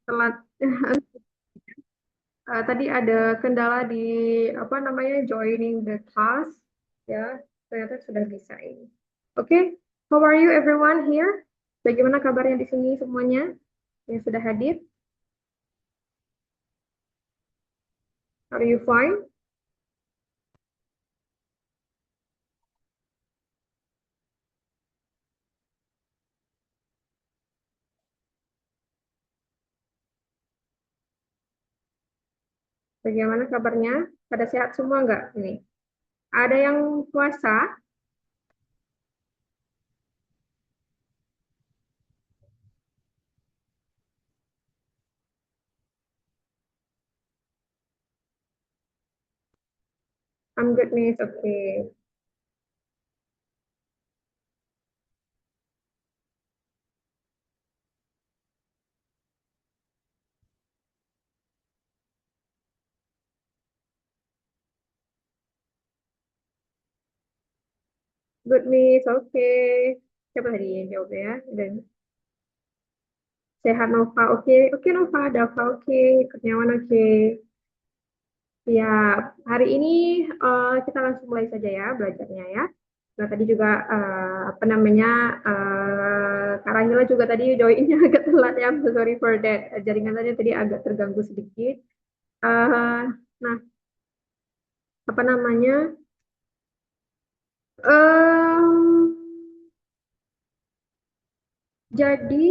telat. Tadi ada kendala di apa namanya joining the class ya, ternyata sudah bisa ini. Oke, how are you everyone here? Bagaimana kabarnya di sini semuanya yang sudah hadir? Are you fine? Bagaimana kabarnya? Pada sehat semua nggak ini? Ada yang puasa? I'm good, Miss. Okay. Good, Miss. Okay. Siapa tadi yang jawab ya? Dan sehat Nova. Oke, oke Nova. Dava oke. Kurniawan oke. Ya, hari ini kita langsung mulai saja ya belajarnya ya. Nah, tadi juga apa namanya Kak Rahila juga tadi joinnya agak telat ya. I'm so sorry for that. Jaringan tadi agak terganggu sedikit. Eh, nah, apa namanya? Em, jadi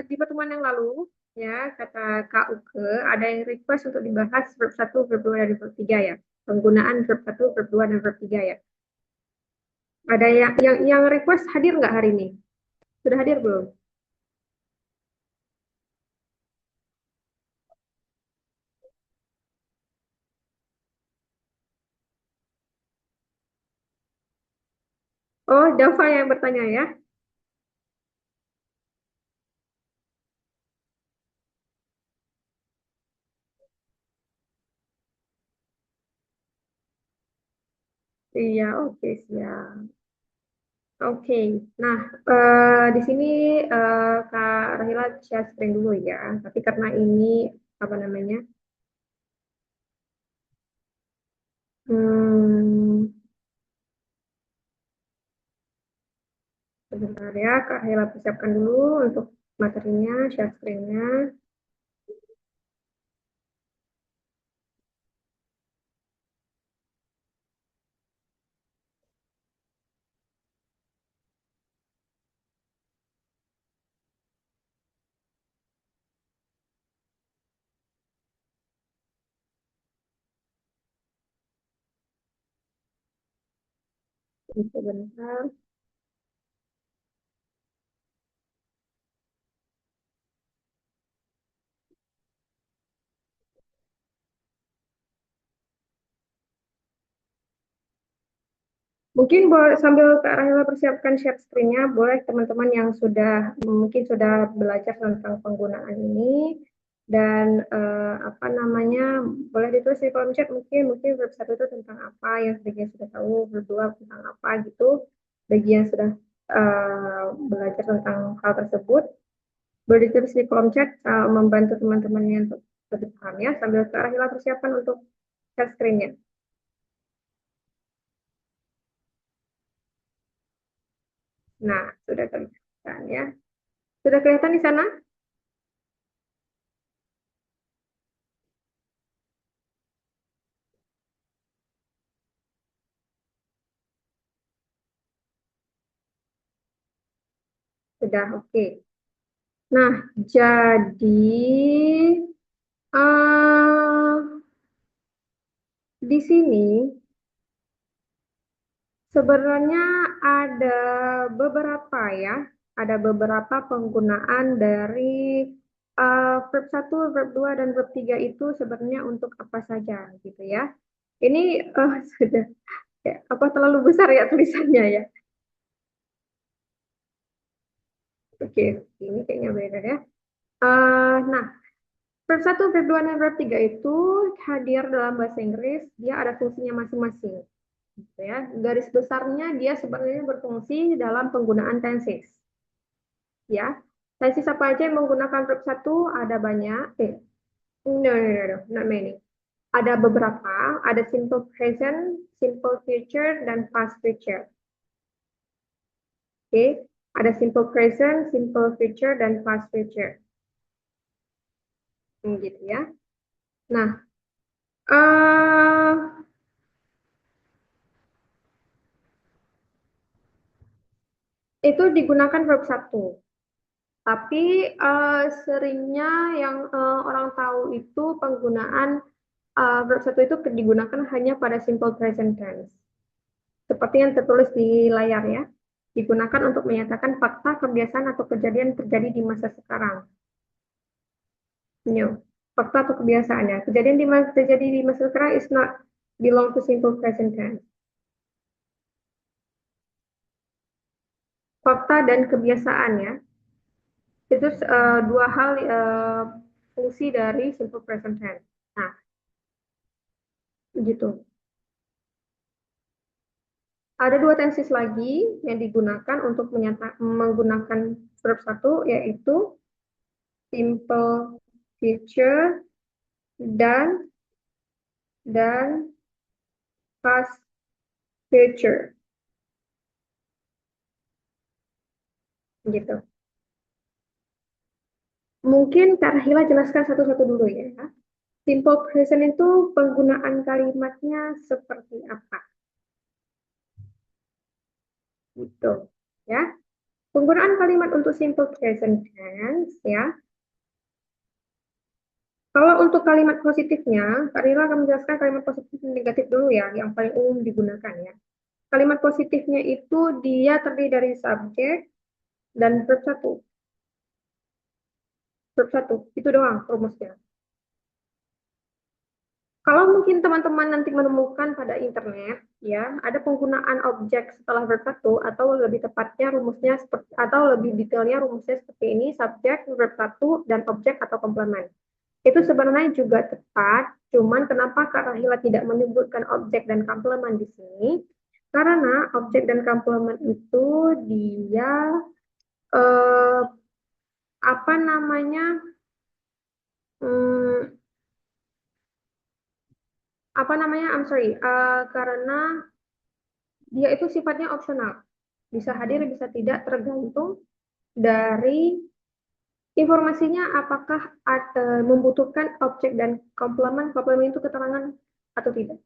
di pertemuan yang lalu ya kata Kak Uke ada yang request untuk dibahas verb satu, verb 2 dan verb 3 ya. Penggunaan verb satu, verb 2 dan verb 3 ya. Ada yang request hadir nggak hari ini? Sudah hadir belum? Oh, Dava yang bertanya ya. Iya, oke siap. Oke, nah di sini Kak Rahila share screen dulu ya. Tapi karena ini apa namanya? Hmm, Sebentar ya, Kak Rahila persiapkan dulu untuk materinya, share screen-nya. Sebentar. Mungkin boleh sambil Kak Rahela persiapkan share screen-nya, boleh teman-teman yang sudah mungkin sudah belajar tentang penggunaan ini dan apa namanya boleh ditulis di kolom chat mungkin mungkin verb satu itu tentang apa yang sebagian sudah tahu, verb dua tentang apa gitu. Bagi yang sudah belajar tentang hal tersebut, boleh ditulis di kolom chat membantu teman-temannya untuk lebih paham ya sambil Kak Rahela persiapan untuk share screen-nya. Nah, sudah kelihatan ya. Sudah kelihatan di sana? Sudah, oke. Nah, jadi eh di sini sebenarnya ada beberapa ya, ada beberapa penggunaan dari verb satu, verb 2 dan verb 3 itu sebenarnya untuk apa saja gitu ya. Ini sudah ya, apa terlalu besar ya tulisannya ya. Oke, ini kayaknya beda ya. Nah, verb 1, verb 2, dan verb 3 itu hadir dalam bahasa Inggris, dia ada fungsinya masing-masing. Gitu ya. Garis besarnya dia sebenarnya berfungsi dalam penggunaan tenses. Ya. Tenses apa aja yang menggunakan verb satu? Ada banyak. No, not many. Ada beberapa, ada simple present, simple future, dan past future. Oke, ada simple present, simple future, dan past future. Gitu ya. Nah, eh itu digunakan verb satu. Tapi seringnya yang orang tahu itu penggunaan verb satu itu digunakan hanya pada simple present tense. Seperti yang tertulis di layar ya. Digunakan untuk menyatakan fakta, kebiasaan, atau kejadian terjadi di masa sekarang. New. Fakta atau kebiasaan ya. Kejadian terjadi di masa sekarang is not belong to simple present tense. Fakta dan kebiasaan ya. Itu dua hal fungsi dari simple present tense. Nah, gitu. Ada dua tenses lagi yang digunakan untuk menggunakan verb satu, yaitu simple future dan past future, gitu. Mungkin Kak Rahila jelaskan satu-satu dulu ya. Simple present itu penggunaan kalimatnya seperti apa? Gitu. Ya. Penggunaan kalimat untuk simple present tense ya. Kalau untuk kalimat positifnya, Kak Rila akan menjelaskan kalimat positif dan negatif dulu ya, yang paling umum digunakan ya. Kalimat positifnya itu dia terdiri dari subjek dan verb satu. Verb satu, itu doang rumusnya. Kalau mungkin teman-teman nanti menemukan pada internet, ya, ada penggunaan objek setelah verb satu, atau lebih tepatnya rumusnya seperti, atau lebih detailnya rumusnya seperti ini, subjek, verb satu, dan objek atau komplement. Itu sebenarnya juga tepat, cuman kenapa Kak Rahila tidak menyebutkan objek dan komplement di sini? Karena objek dan komplement itu dia eh, apa namanya? hmm, apa namanya? I'm sorry, karena dia itu sifatnya opsional. Bisa hadir, bisa tidak, tergantung dari informasinya apakah membutuhkan objek dan komplement, komplement itu keterangan atau tidak.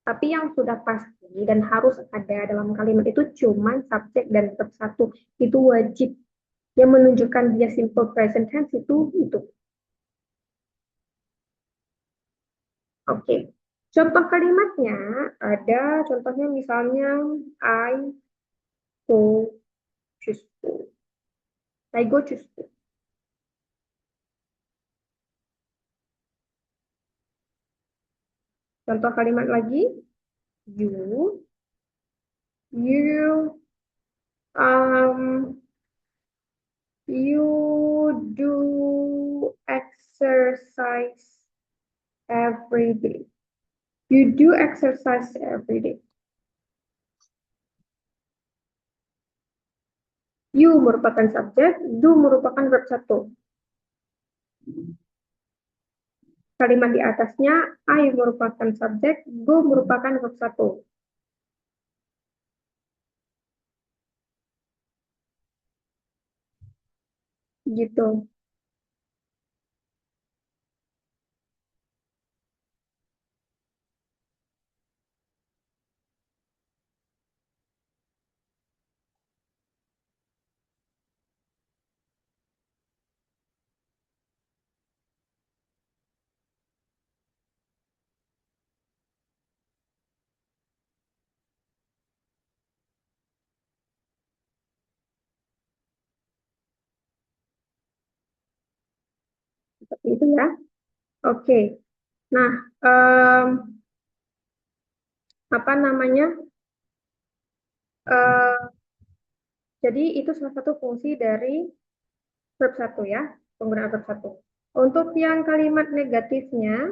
Tapi yang sudah pasti dan harus ada dalam kalimat itu cuma subjek dan verb satu. Itu wajib. Yang menunjukkan dia simple present tense itu. Oke. Contoh kalimatnya ada contohnya misalnya I go to school. I go to school. Contoh kalimat lagi, you you um you do exercise every day. You do exercise every day. You merupakan subjek, do merupakan verb satu. Kalimat di atasnya, I merupakan subjek, go merupakan verb satu. Gitu. Seperti itu ya. Oke. Nah, em, apa namanya? Eh, jadi itu salah satu fungsi dari verb satu ya, penggunaan verb satu. Untuk yang kalimat negatifnya,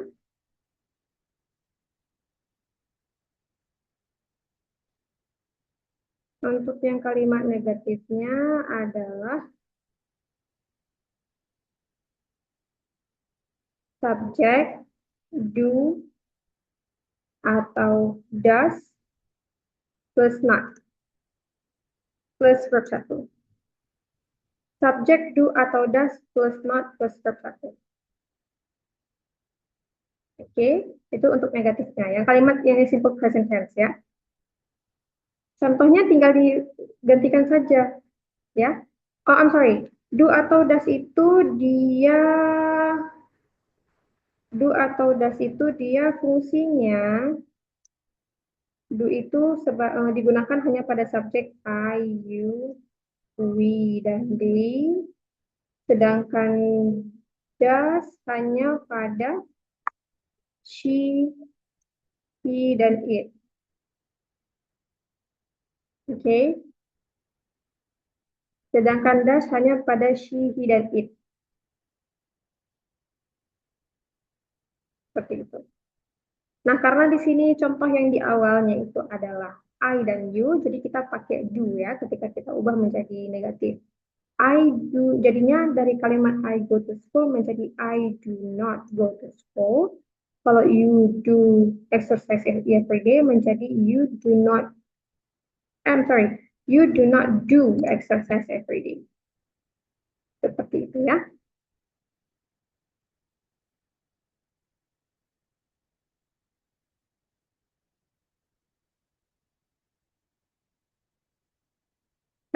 untuk yang kalimat negatifnya adalah subjek do atau does plus not plus verb satu. Subjek do atau does plus not plus verb satu. Oke, itu untuk negatifnya. Yang kalimat yang simple present tense ya. Contohnya tinggal digantikan saja ya. Oh, I'm sorry. Do atau does itu dia fungsinya do itu digunakan hanya pada subjek I, you, we, dan they. Sedangkan does hanya pada she, he, dan it. Oke. Okay? Sedangkan does hanya pada she, he, dan it. Seperti itu. Nah, karena di sini contoh yang di awalnya itu adalah I dan you, jadi kita pakai do ya ketika kita ubah menjadi negatif. I do, jadinya dari kalimat I go to school menjadi I do not go to school. Kalau you do exercise every day menjadi you do not, I'm sorry, you do not do exercise every day. Seperti itu ya.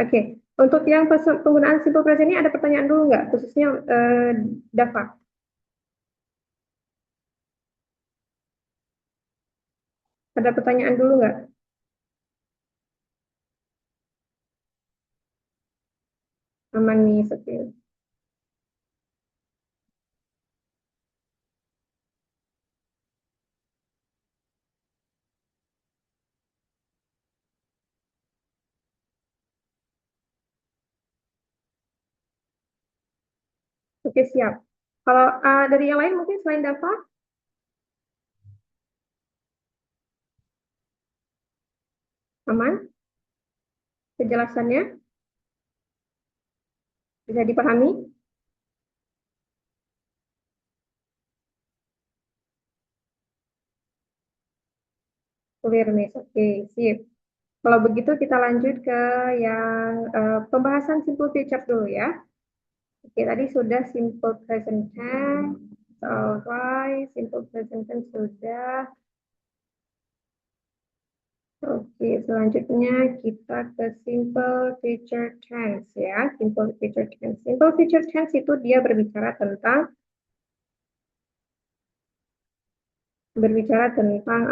Oke, untuk yang penggunaan simple present ini ada pertanyaan dulu nggak? Khususnya Dava, ada pertanyaan dulu nggak? Aman nih, Sepil. Oke, siap. Kalau dari yang lain mungkin selain Dava, aman? Penjelasannya bisa dipahami? Clear, Miss. Oke, sip. Kalau begitu kita lanjut ke yang pembahasan simple future dulu ya. Oke, tadi sudah simple present tense. Alright, simple present tense sudah. Oke, selanjutnya kita ke simple future tense ya. Simple future tense. Simple future tense itu dia berbicara tentang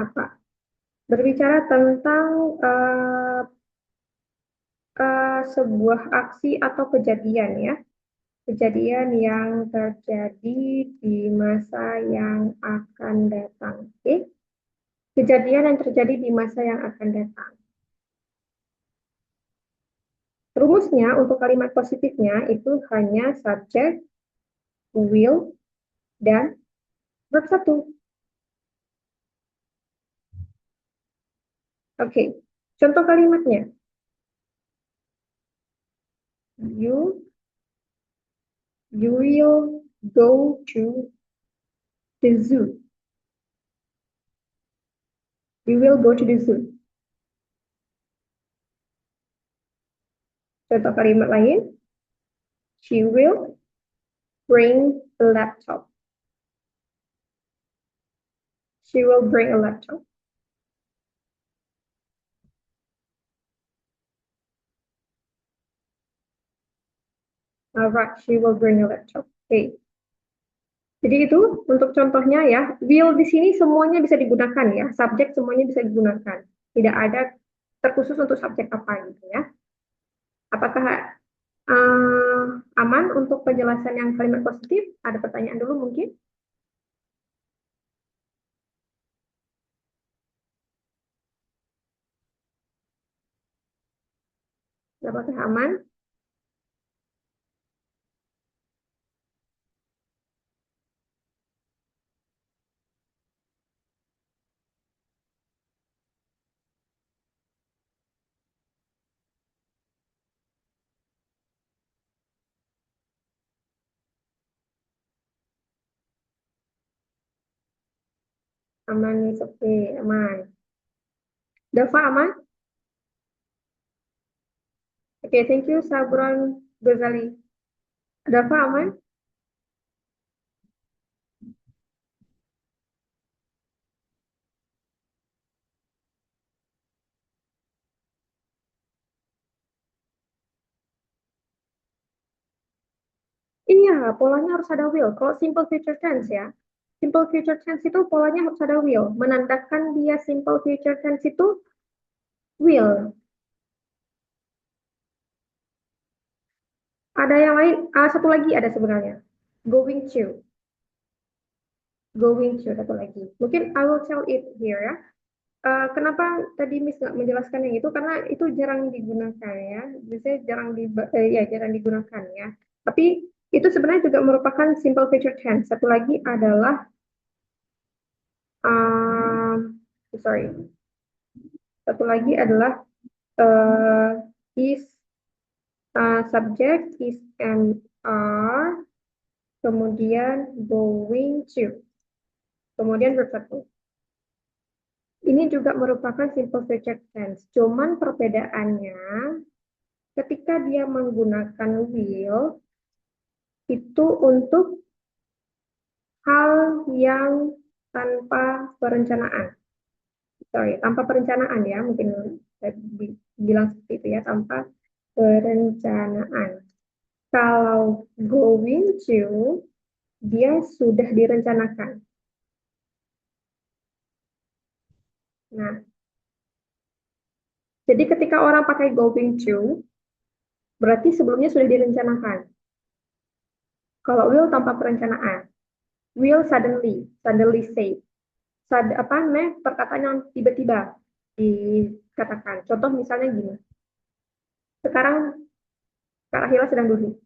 apa? Berbicara tentang sebuah aksi atau kejadian ya. Kejadian yang terjadi di masa yang akan datang. Oke? Kejadian yang terjadi di masa yang akan datang. Rumusnya untuk kalimat positifnya itu hanya subjek, will, dan verb satu. Oke, contoh kalimatnya. You will go to the zoo. You will go to the zoo. Contoh kalimat lain. She will bring a laptop. She will bring a laptop. Alright, she will bring a laptop. Okay. Jadi itu untuk contohnya ya. Will di sini semuanya bisa digunakan ya. Subjek semuanya bisa digunakan. Tidak ada terkhusus untuk subjek apa gitu ya. Apakah aman untuk penjelasan yang kalimat positif? Ada pertanyaan dulu mungkin? Apakah aman? Aman nih, oke, aman. Dava aman? Oke, thank you, Sabron Ghazali. Dava aman? Iya, polanya harus ada will. Kalau simple future tense ya, simple future tense itu polanya harus ada will. Menandakan dia simple future tense itu will. Ada yang lain, satu lagi ada sebenarnya. Going to, going to, satu lagi. Mungkin I will tell it here ya. Kenapa tadi Miss nggak menjelaskan yang itu? Karena itu jarang digunakan ya. Biasanya ya jarang digunakan ya. Tapi itu sebenarnya juga merupakan simple future tense. Satu lagi adalah sorry. Satu lagi adalah uh, is subject is and are, kemudian going to, kemudian verb satu. Ini juga merupakan simple future tense. Cuman perbedaannya ketika dia menggunakan will itu untuk hal yang tanpa perencanaan. Sorry, tanpa perencanaan ya, mungkin saya bilang seperti itu ya, tanpa perencanaan. Kalau going to, dia sudah direncanakan. Nah, jadi ketika orang pakai going to, berarti sebelumnya sudah direncanakan. Kalau will tanpa perencanaan, will suddenly, suddenly say, apa namanya perkataan yang tiba-tiba dikatakan. Contoh misalnya gini, sekarang Kak Rahila sedang duduk,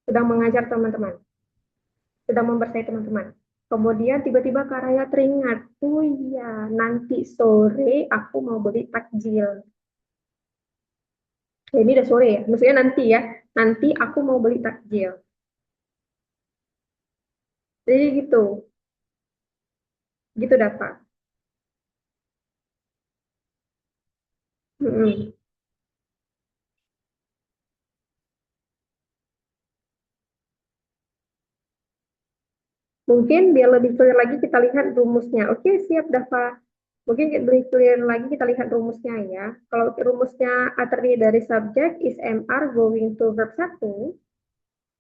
sedang mengajar teman-teman, sedang membersamai teman-teman. Kemudian tiba-tiba Kak Rahila teringat, oh iya, nanti sore aku mau beli takjil. Ya, ini udah sore ya, maksudnya nanti ya, nanti aku mau beli takjil. Jadi gitu, gitu dapat. Mm-mm. Mungkin biar lebih clear lagi kita lihat rumusnya. Oke, siap Dava. Mungkin lebih clear lagi kita lihat rumusnya ya. Kalau rumusnya terdiri dari subject is MR going to verb satu,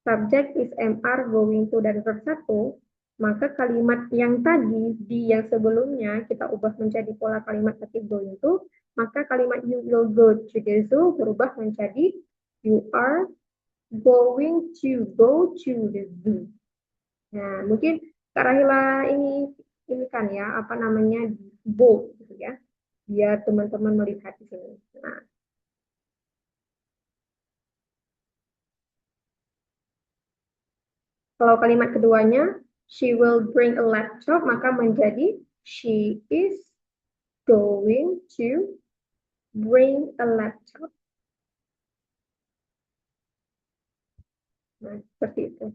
subject is MR going to dan verb satu, maka kalimat yang tadi di yang sebelumnya kita ubah menjadi pola kalimat pakai going to, maka kalimat you will go to the zoo berubah menjadi you are going to go to the zoo. Nah, mungkin Kak Rahila ini kan ya, apa namanya, bold gitu ya, biar teman-teman melihat di sini. Nah, kalau kalimat keduanya, she will bring a laptop, maka menjadi she is going to bring a laptop. Nah, seperti itu.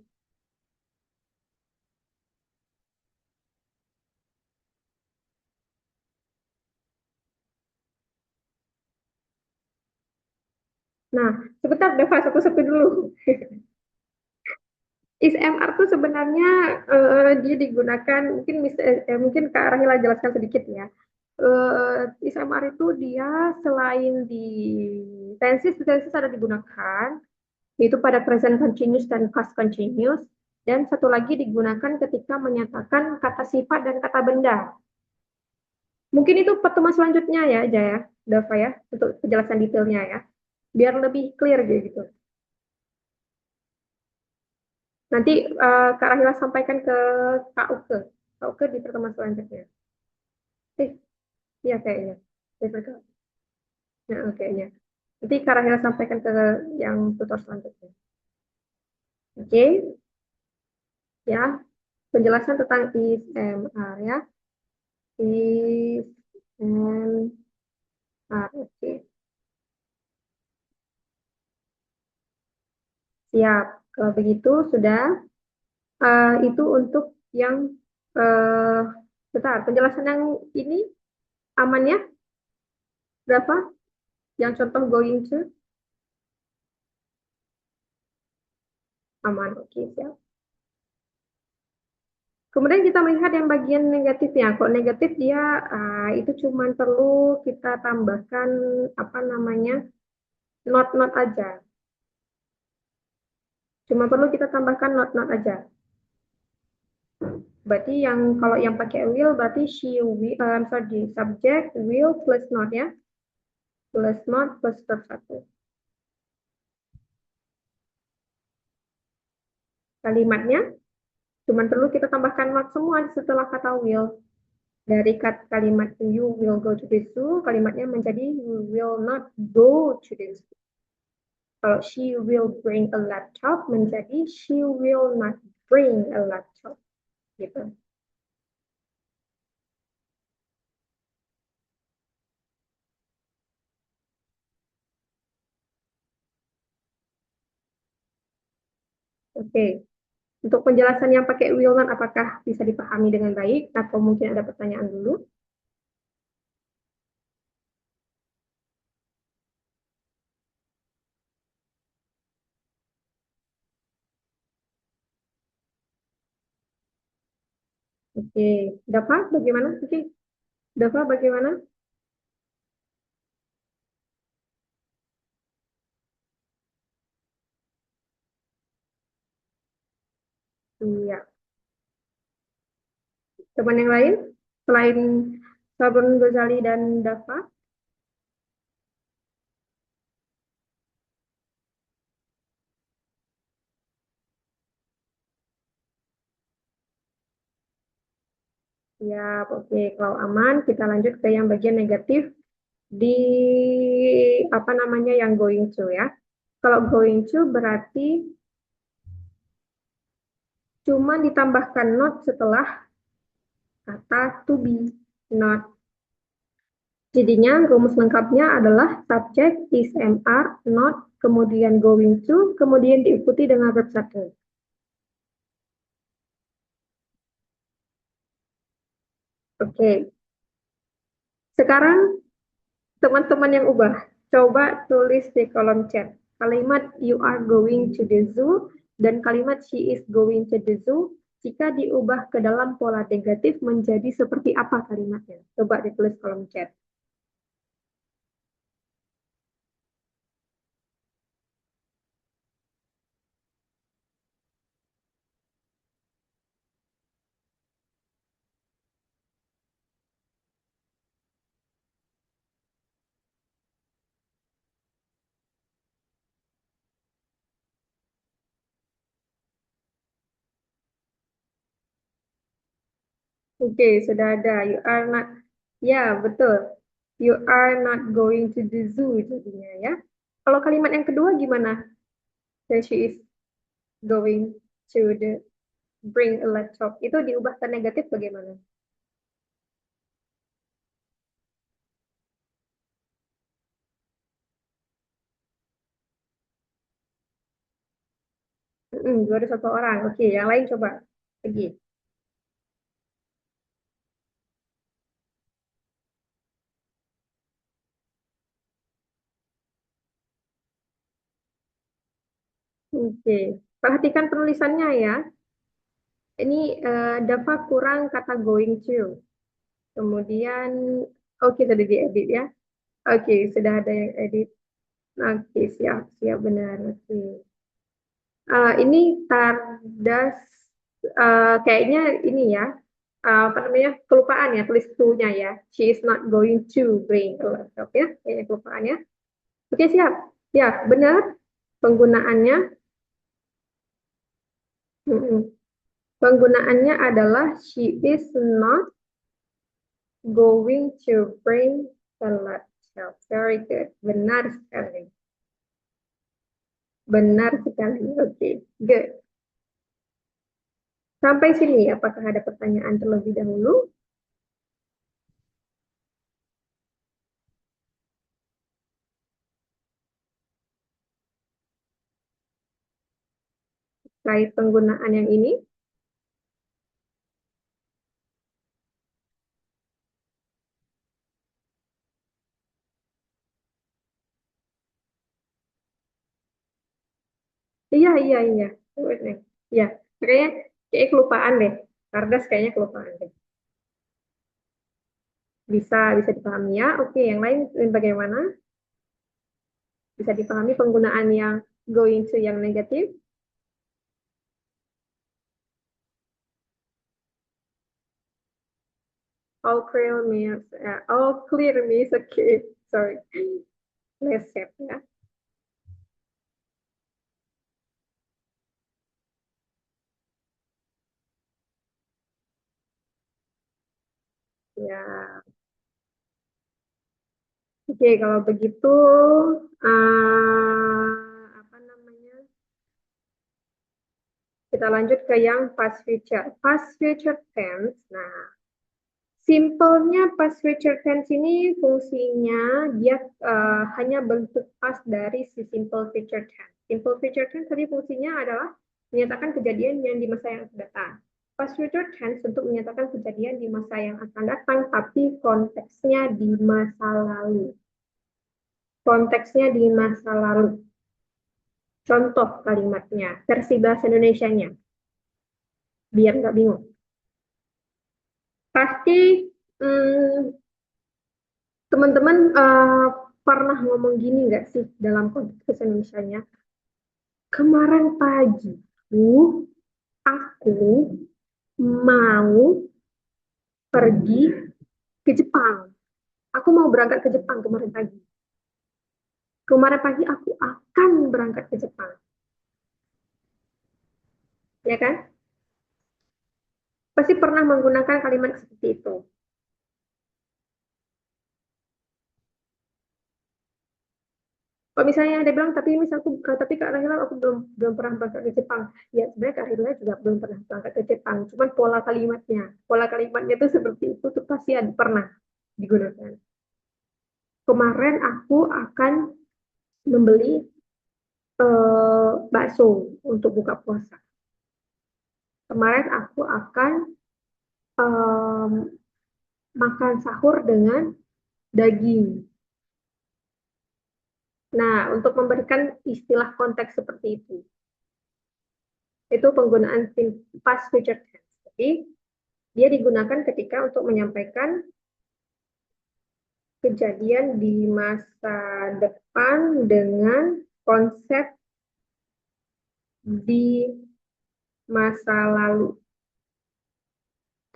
Nah, sebentar Deva, satu-satu dulu. ISMR tuh sebenarnya dia digunakan mungkin Kak Rahila jelaskan sedikit ya. ISMR itu dia selain di tenses ada digunakan yaitu pada present continuous dan past continuous, dan satu lagi digunakan ketika menyatakan kata sifat dan kata benda. Mungkin itu pertemuan selanjutnya ya, Jaya, Dava ya, untuk penjelasan detailnya ya, biar lebih clear gitu. Nanti Kak Rahila sampaikan ke Kak Uke. Kak Uke di pertemuan selanjutnya. Eh, iya kayaknya. Saya berkata. Nah, oke, kayaknya. Nanti Kak Rahila sampaikan ke yang tutor selanjutnya. Oke, ya. Penjelasan tentang ISMR ya. ISMR, oke. Siap. Kalau begitu sudah itu untuk yang uh, Bentar, penjelasan yang ini aman ya? Berapa? Yang contoh going to? Aman, oke, siap. Kemudian kita melihat yang bagian negatifnya. Kalau negatif dia itu cuma perlu kita tambahkan apa namanya not aja. Cuma perlu kita tambahkan not aja. Berarti yang kalau yang pakai will berarti she will, sorry, subject will plus not ya, plus not plus verb satu. Kalimatnya cuma perlu kita tambahkan not semua setelah kata will. Dari kalimat you will go to the zoo, kalimatnya menjadi you will not go to the zoo. Kalau she will bring a laptop menjadi she will not bring a laptop gitu. Oke. Untuk penjelasan yang pakai will not apakah bisa dipahami dengan baik atau mungkin ada pertanyaan dulu? Oke. Dapat bagaimana? Oke. Dapat bagaimana? Iya. Teman yang lain selain Sabun Ghazali dan Dafa? Ya, oke. Kalau aman, kita lanjut ke yang bagian negatif di apa namanya yang going to ya. Kalau going to berarti cuma ditambahkan not setelah kata to be, not. Jadinya rumus lengkapnya adalah subject is MR, not, kemudian going to, kemudian diikuti dengan verb satu. Oke, sekarang teman-teman yang ubah, coba tulis di kolom chat. Kalimat you are going to the zoo dan kalimat she is going to the zoo jika diubah ke dalam pola negatif menjadi seperti apa kalimatnya? Coba ditulis kolom chat. Oke, sudah ada. You are not. Ya, betul. You are not going to the zoo jadinya ya. Kalau kalimat yang kedua gimana? So she is going to the bring a laptop. Itu diubah ke negatif bagaimana? Dua ada satu orang. Oke, yang lain coba. Lagi. Oke. Perhatikan penulisannya ya. Ini Dava kurang kata going to. Kemudian, oke sudah diedit ya. Oke, sudah ada yang edit. Oke, siap, siap benar. Oke. Ini Tardas kayaknya ini ya apa namanya kelupaan ya tulis to-nya ya. She is not going to bring a laptop ya. Kayaknya kelupaan ya. Oke siap. Ya benar penggunaannya. mm-mm. Penggunaannya adalah she is not going to bring the laptop. Very good. Benar sekali. Benar sekali. Oke, good. Sampai sini apakah ada pertanyaan terlebih dahulu? Terkait penggunaan yang ini. Iya, iya, iya. Iya, kayaknya kayak kelupaan deh. Kardas kayaknya kelupaan deh. Bisa, bisa dipahami ya. Oke, yang lain bagaimana? Bisa dipahami penggunaan yang going to yang negatif? All clear means okay. Sorry. Let's set ya. Ya, oke, kalau begitu apa namanya? Kita lanjut ke yang past future. Past future tense. Nah, simpelnya past future tense ini fungsinya dia hanya bentuk past dari si simple future tense. Simple future tense tadi fungsinya adalah menyatakan kejadian yang di masa yang akan datang. Past future tense untuk menyatakan kejadian di masa yang akan datang, tapi konteksnya di masa lalu. Konteksnya di masa lalu. Contoh kalimatnya, versi bahasa Indonesianya, biar nggak bingung. Pasti hmm, teman-teman pernah ngomong gini nggak sih dalam konteks Indonesia-nya? Kemarin pagi aku mau pergi ke Jepang. Aku mau berangkat ke Jepang kemarin pagi. Kemarin pagi aku akan berangkat ke Jepang. Ya kan? Pasti pernah menggunakan kalimat seperti itu. Kalau misalnya ada bilang, tapi misal aku, tapi Kak Rahila aku belum belum pernah berangkat ke Jepang. Ya sebenarnya Kak Rahila juga belum pernah berangkat ke Jepang. Cuman pola kalimatnya itu seperti itu tuh pasti ada, pernah digunakan. Kemarin aku akan membeli bakso untuk buka puasa. Kemarin aku akan em, makan sahur dengan daging. Nah, untuk memberikan istilah konteks seperti itu penggunaan past future tense. Jadi, dia digunakan ketika untuk menyampaikan kejadian di masa depan dengan konsep di masa lalu.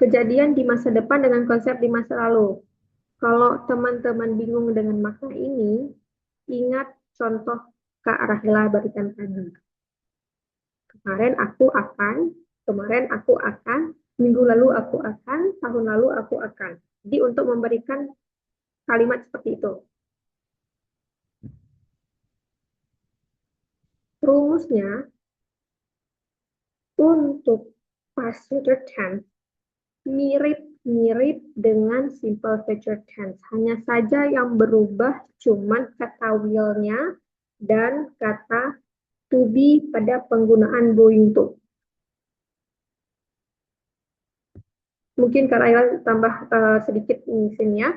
Kejadian di masa depan dengan konsep di masa lalu. Kalau teman-teman bingung dengan makna ini, ingat contoh Kak Rahila berikan tadi. Kemarin aku akan, kemarin aku akan, minggu lalu aku akan, tahun lalu aku akan. Jadi untuk memberikan kalimat seperti itu. Rumusnya untuk past future tense mirip-mirip dengan simple future tense. Hanya saja yang berubah cuman kata will-nya dan kata to be pada penggunaan going to. Mungkin Kak Laila tambah sedikit di sini ya,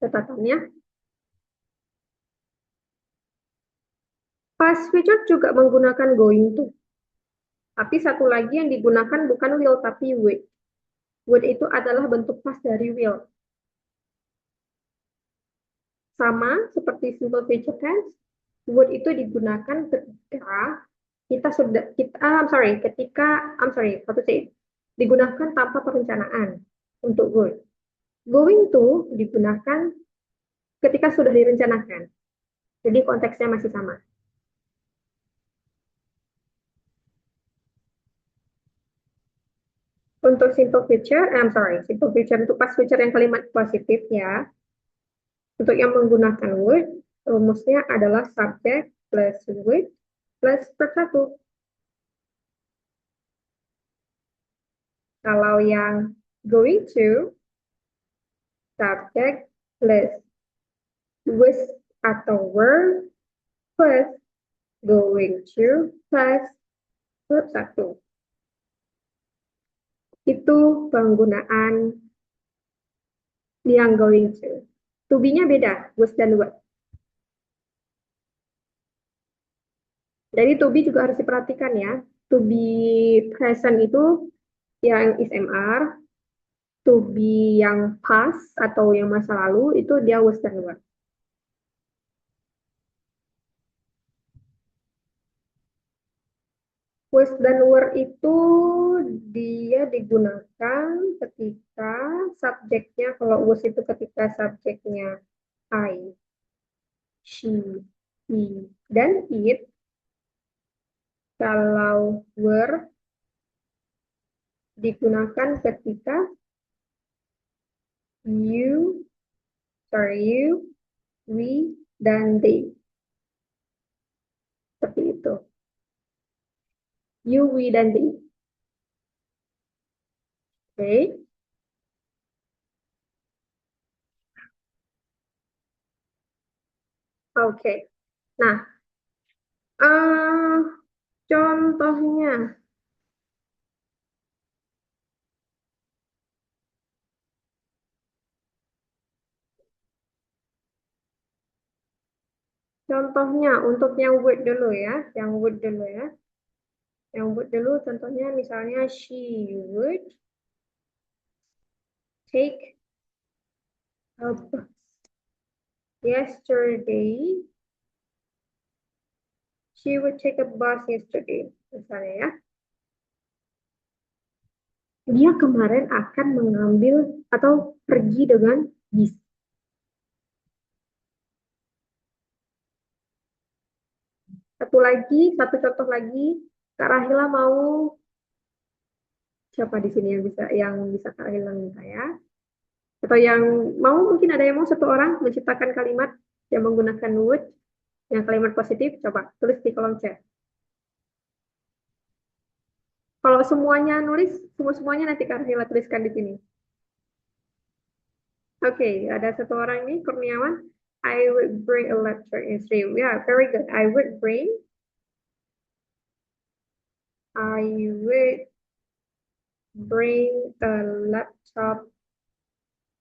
catatannya. Past future juga menggunakan going to. Tapi satu lagi yang digunakan bukan will tapi would. Would itu adalah bentuk past dari will. Sama seperti simple future tense, would itu digunakan ketika kita sudah kita sorry ketika how to say digunakan tanpa perencanaan untuk would. Going to digunakan ketika sudah direncanakan. Jadi konteksnya masih sama. Untuk simple future, simple future untuk past future yang kalimat positif ya. Untuk yang menggunakan would, rumusnya adalah subject plus would plus verb satu. Kalau yang going to, subject plus was atau were plus going to plus verb satu. Itu penggunaan yang going to. To be-nya beda, was dan were. Jadi to be juga harus diperhatikan ya. To be present itu yang is MR, to be yang past atau yang masa lalu itu dia was dan were. Was dan were itu dia digunakan ketika subjeknya, kalau was itu ketika subjeknya I, she, he, dan it. Kalau were digunakan ketika you, you, we, dan they. Seperti itu. You, we, dan they. Oke. Okay? Oke. Okay. Nah, eh contohnya. Contohnya untuk yang would dulu ya. Yang would dulu ya. Yang would dulu contohnya misalnya she would take a bus yesterday. She would take a bus yesterday. Misalnya ya. Dia kemarin akan mengambil atau pergi dengan bis. Satu lagi, satu contoh lagi, Kak Rahila mau siapa di sini yang bisa Kak Rahila minta ya? Atau yang mau mungkin ada yang mau satu orang menciptakan kalimat yang menggunakan would, yang kalimat positif, coba tulis di kolom chat. Kalau semuanya nulis, semuanya nanti Kak Rahila tuliskan di sini. Oke, ada satu orang ini, Kurniawan. I would bring a lecture in stream. Yeah, very good. I would bring a laptop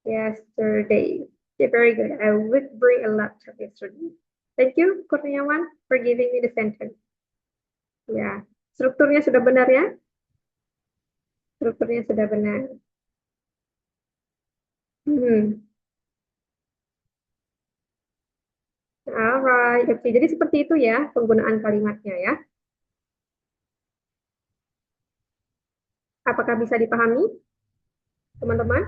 yesterday. Yeah, very good. I would bring a laptop yesterday. Thank you, Kurniawan, for giving me the sentence. Ya, strukturnya sudah benar ya? Strukturnya sudah benar. Hmm. Alright, oke. Jadi seperti itu ya penggunaan kalimatnya ya. Apakah bisa dipahami, teman-teman?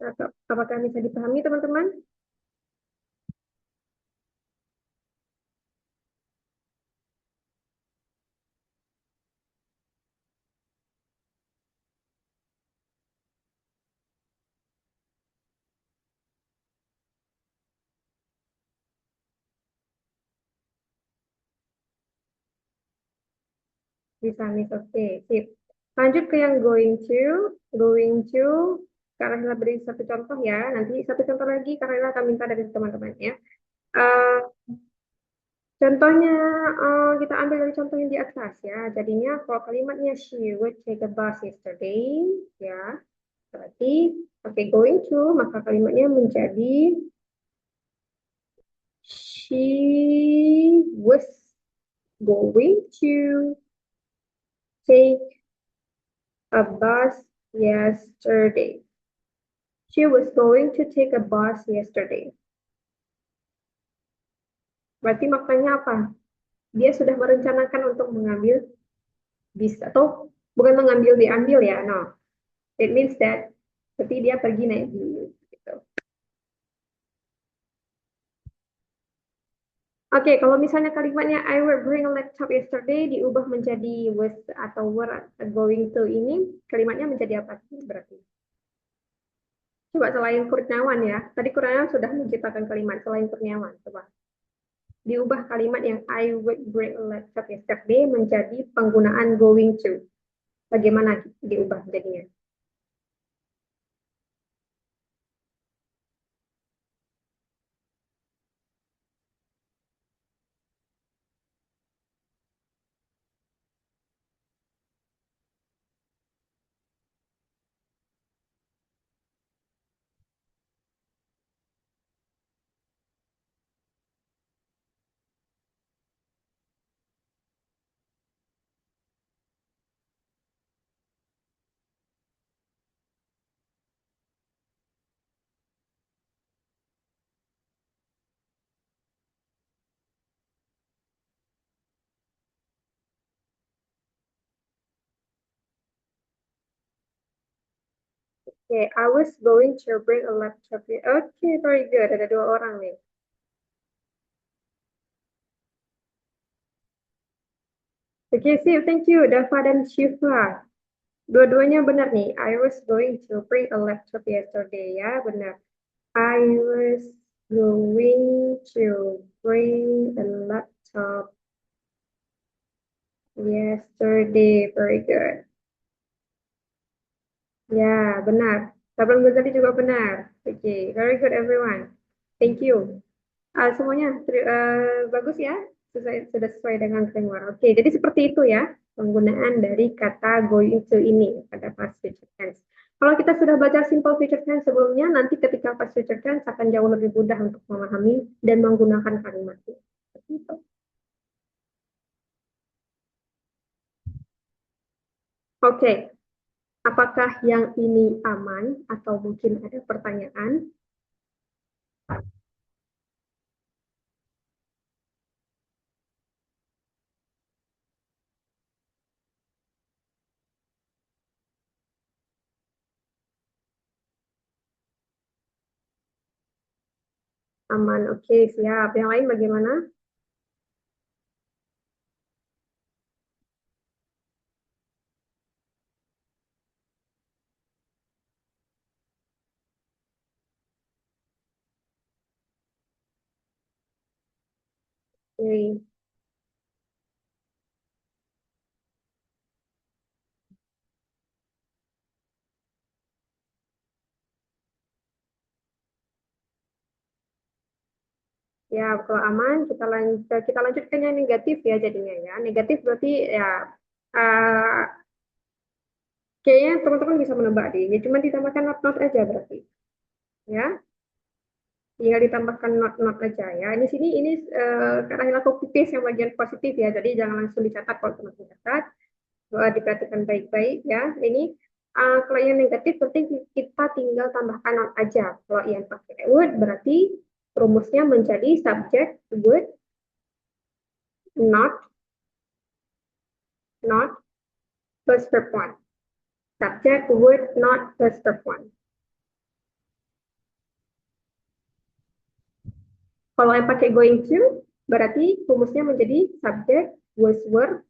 Atau apakah bisa dipahami, teman-teman? Bisa nih, oke, sip. Lanjut ke yang going to, karena beri satu contoh ya. Nanti satu contoh lagi karena akan minta dari teman-teman ya. Eh, Contohnya kita ambil dari contoh yang di atas ya. Jadinya kalau kalimatnya she would take a bus yesterday ya. Berarti pakai going to maka kalimatnya menjadi she was going to take a bus yesterday. She was going to take a bus yesterday. Berarti maknanya apa? Dia sudah merencanakan untuk mengambil bis atau bukan mengambil diambil ya, no. It means that berarti dia pergi naik bis gitu. Oke, kalau misalnya kalimatnya I will bring a laptop yesterday diubah menjadi was atau were going to ini, kalimatnya menjadi apa berarti? Coba selain Kurniawan ya. Tadi Kurniawan sudah menciptakan kalimat selain Kurniawan. Coba. diubah kalimat yang I would bring a laptop yesterday menjadi penggunaan going to. Bagaimana diubah jadinya? Okay, I was going to bring a laptop. Okay, very good. Ada dua orang nih. Okay, sip. Thank you, Dava dan Shiva. Dua-duanya benar nih. I was going to bring a laptop yesterday. Ya, benar. I was going to bring a laptop yesterday. Very good. Ya, benar. Sablan Ghazali juga benar. Okay, very good everyone. Thank you. Semuanya bagus ya, sudah sesuai dengan framework. Oke, jadi seperti itu ya penggunaan dari kata going to ini pada past future tense. Kalau kita sudah belajar simple future tense sebelumnya, nanti ketika past future tense akan jauh lebih mudah untuk memahami dan menggunakan kalimatnya. Seperti itu. Oke, apakah yang ini aman atau mungkin ada pertanyaan? Aman, oke, siap. Yang lain bagaimana? Oke. Ya, kalau aman kita lanjutkan yang negatif ya jadinya ya. Negatif berarti ya uh, kayaknya teman-teman bisa menebak deh. Ya cuma ditambahkan not-not aja berarti. Ya, tinggal ditambahkan not-not aja ya. Di sini ini karena hilang copy paste yang bagian positif ya. Jadi jangan langsung dicatat kalau teman-teman catat. Diperhatikan baik-baik ya. Ini kalau yang negatif berarti kita tinggal tambahkan not aja. Kalau yang pakai would berarti rumusnya menjadi subject would not not plus verb one. Subject would not plus verb one. Kalau yang pakai going to, berarti rumusnya menjadi subject was were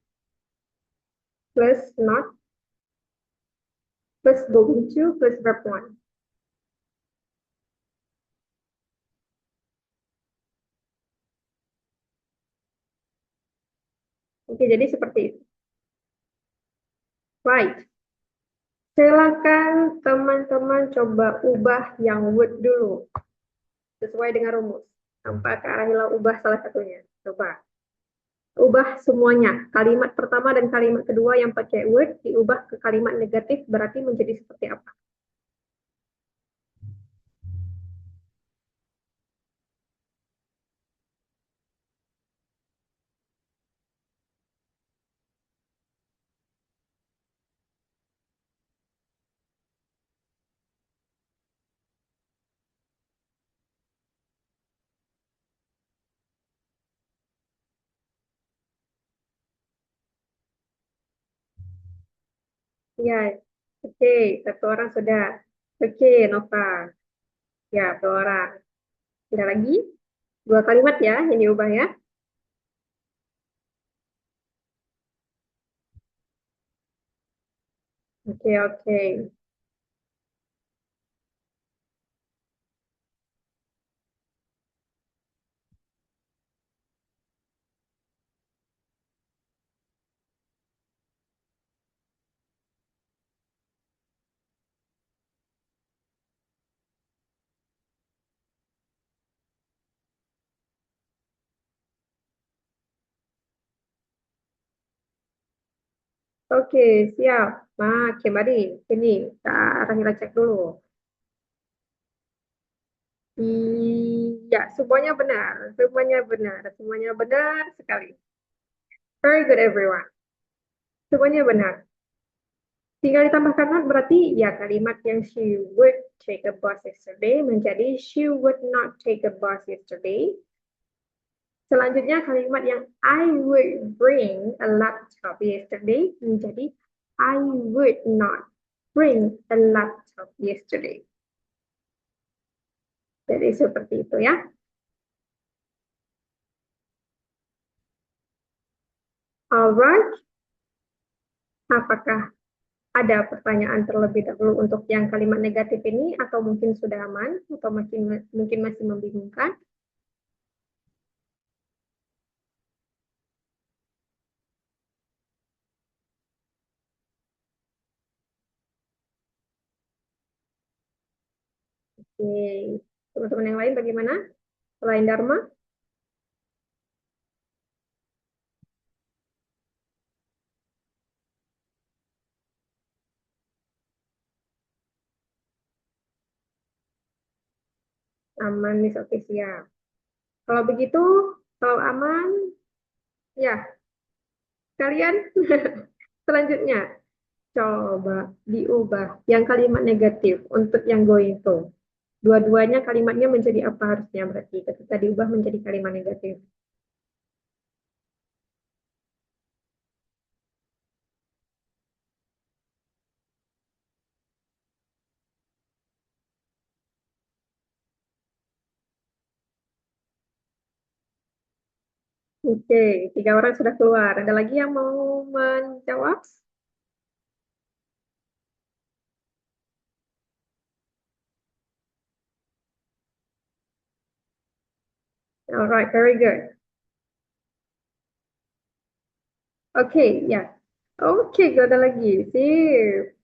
plus not plus going to plus verb one. Oke, jadi seperti itu. Right. Silakan teman-teman coba ubah yang would dulu. Sesuai dengan rumus. Tanpa ke arah hilang ubah salah satunya. Coba. Ubah semuanya. Kalimat pertama dan kalimat kedua yang pakai would diubah ke kalimat negatif berarti menjadi seperti apa? Ya, oke, satu orang sudah. Oke, Nova. Ya, dua orang. Ada lagi? Dua kalimat ya yang diubah ya. Oke, oke. Oke, siap. Nah, oke, mari. Ini, Kak Rahila cek dulu. Iya, semuanya benar. Semuanya benar. Semuanya benar sekali. Very good, everyone. Semuanya benar. Tinggal ditambahkan not berarti ya kalimat yang she would take a bus yesterday menjadi she would not take a bus yesterday. Selanjutnya kalimat yang I would bring a laptop yesterday menjadi I would not bring a laptop yesterday. Jadi seperti itu ya. Alright, apakah ada pertanyaan terlebih dahulu untuk yang kalimat negatif ini atau mungkin sudah aman atau mungkin masih membingungkan? Oke, teman-teman yang lain bagaimana? Selain Dharma? Aman nih, oke siap. Kalau begitu, kalau aman, ya kalian selanjutnya coba diubah yang kalimat negatif untuk yang going to. Dua-duanya kalimatnya menjadi apa harusnya berarti ketika diubah menjadi kalimat negatif. Oke, tiga orang sudah keluar. Ada lagi yang mau menjawab? Alright, very good. Oke, ya. Oke, gak ada lagi. Sip.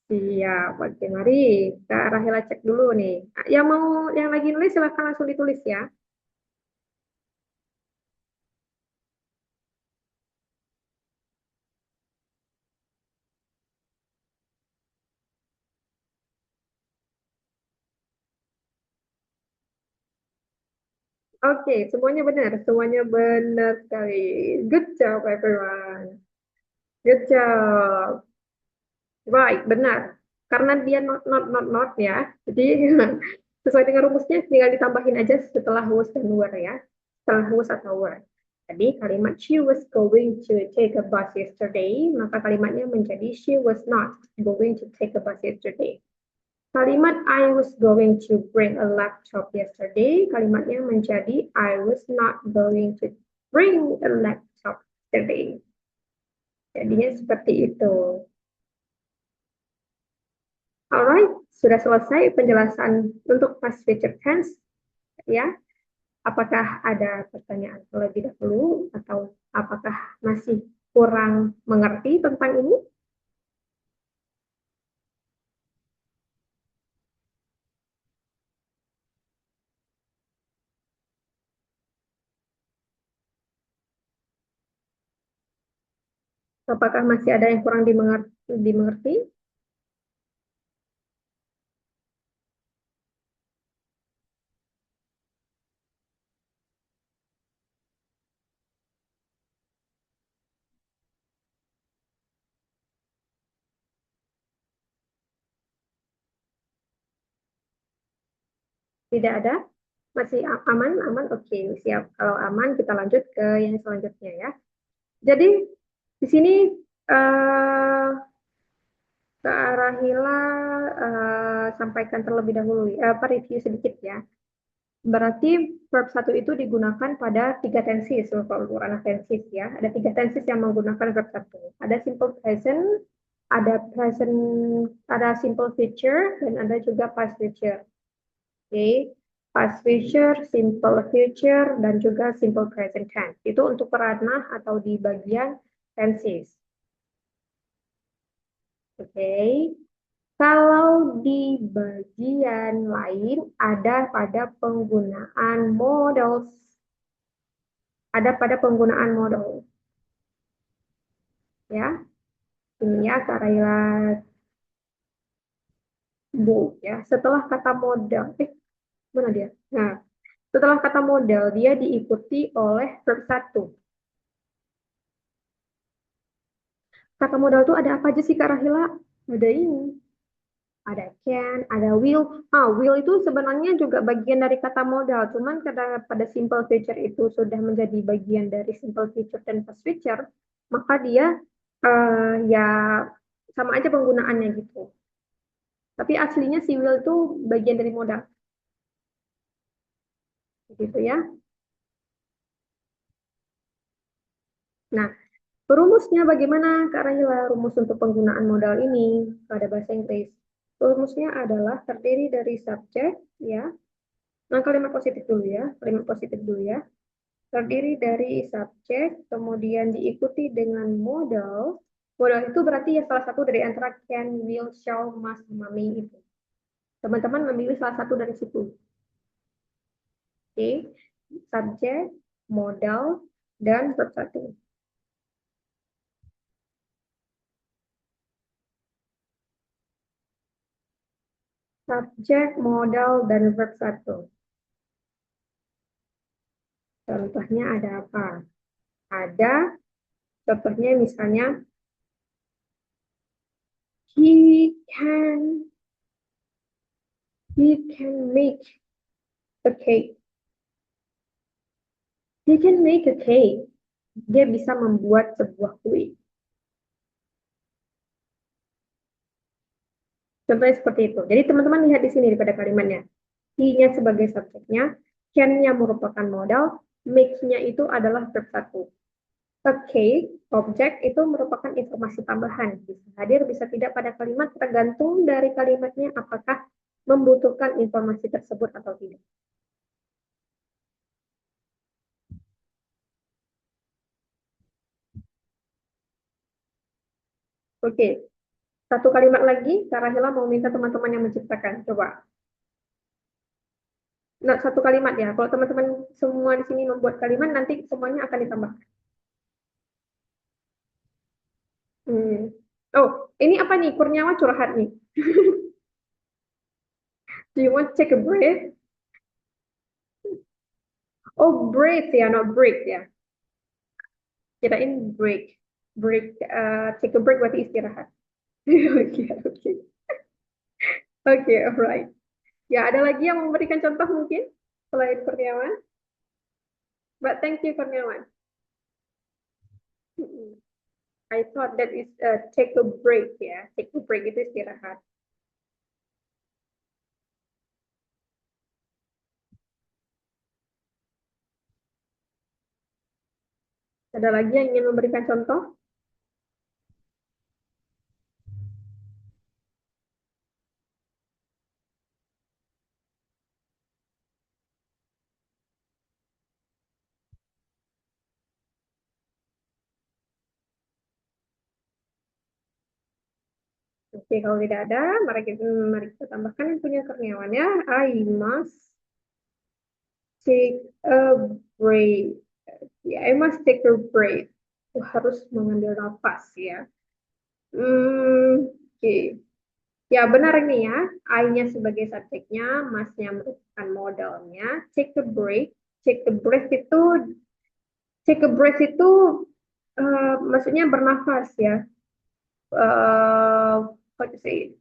Siap. Oke, mari Kak Rahela cek dulu nih. Yang mau yang lagi nulis silahkan langsung ditulis ya. Oke, semuanya benar. Semuanya benar sekali. Good job, everyone. Good job. Right, benar. Karena dia not ya. Jadi sesuai dengan rumusnya tinggal ditambahin aja setelah was dan were ya. Setelah was atau were. Jadi kalimat she was going to take a bus yesterday, maka kalimatnya menjadi she was not going to take a bus yesterday. Kalimat I was going to bring a laptop yesterday, kalimatnya menjadi I was not going to bring a laptop yesterday. Jadinya seperti itu. Alright, sudah selesai penjelasan untuk past future tense ya. Apakah ada pertanyaan terlebih dahulu atau apakah masih kurang mengerti tentang ini? Apakah masih ada yang kurang dimengerti? Tidak ada? Masih aman? Aman? Oke, siap. Kalau aman, kita lanjut ke yang selanjutnya ya. Jadi, di sini eh, Kak Rahila sampaikan terlebih dahulu, apa review sedikit ya. Berarti verb satu itu digunakan pada tiga tenses, kalau untuk anak tenses ya. Ada tiga tenses yang menggunakan verb satu. Ada simple present, present, ada simple future, dan ada juga past future. Oke, past future, simple future, dan juga simple present tense. Itu untuk peranah atau di bagian tenses. Oke, kalau di bagian lain ada pada penggunaan models. Ada pada penggunaan model. Ya, ini ya Kak Raila Bu ya. Setelah kata modal, mana dia? Nah, setelah kata modal dia diikuti oleh verb satu. Kata modal tuh ada apa aja sih Kak Rahila? Ada ini, ada can, ada will. Will itu sebenarnya juga bagian dari kata modal. Cuman karena pada simple future itu sudah menjadi bagian dari simple future dan past future, maka dia ya sama aja penggunaannya gitu. Tapi aslinya si will itu bagian dari modal, gitu ya. Nah, rumusnya bagaimana Kak Rahila? Rumus untuk penggunaan modal ini pada bahasa Inggris. Rumusnya adalah terdiri dari subjek, ya. Nah, kalimat positif dulu ya. Kalimat positif dulu ya. Terdiri dari subjek, kemudian diikuti dengan modal. Modal itu berarti ya salah satu dari antara can, will, shall, must, may itu. Teman-teman memilih salah satu dari situ. Oke, subjek, modal, dan verb satu. Subjek, modal, dan verb satu. Contohnya ada apa? Ada, contohnya misalnya, he can, he can make a cake. He can make a cake. Dia bisa membuat sebuah kue. Contohnya seperti itu. Jadi teman-teman lihat di sini pada kalimatnya. He-nya sebagai subjeknya, can-nya merupakan modal, make-nya itu adalah verb satu. A cake, objek itu merupakan informasi tambahan. Bisa hadir, bisa tidak pada kalimat, tergantung dari kalimatnya apakah membutuhkan informasi tersebut atau tidak. Oke, satu kalimat lagi, Kak Rahela mau minta teman-teman yang menciptakan. Coba. Nah, satu kalimat ya. Kalau teman-teman semua di sini membuat kalimat, nanti semuanya akan ditambah. Hmm. Oh, ini apa nih? Kurniawan curhat nih. Do you want to take a breath? Oh, breathe ya, not break ya. Kirain break. Break, take a break berarti istirahat. Oke, oke. Oke, alright. Ya, ada lagi yang memberikan contoh mungkin selain Kurniawan? But thank you, Kurniawan. I thought that is take a break ya. Take a break itu istirahat. Ada lagi yang ingin memberikan contoh? Oke, kalau tidak ada, mari kita tambahkan yang punya Kurniawan ya. I must take a break. Ya, I must take a break. Harus mengambil nafas ya. Oke. Ya, benar ini ya. I-nya sebagai subjeknya, mas-nya merupakan modalnya. Take a break. Take a breath itu, take a breath itu maksudnya bernafas ya. How to say it?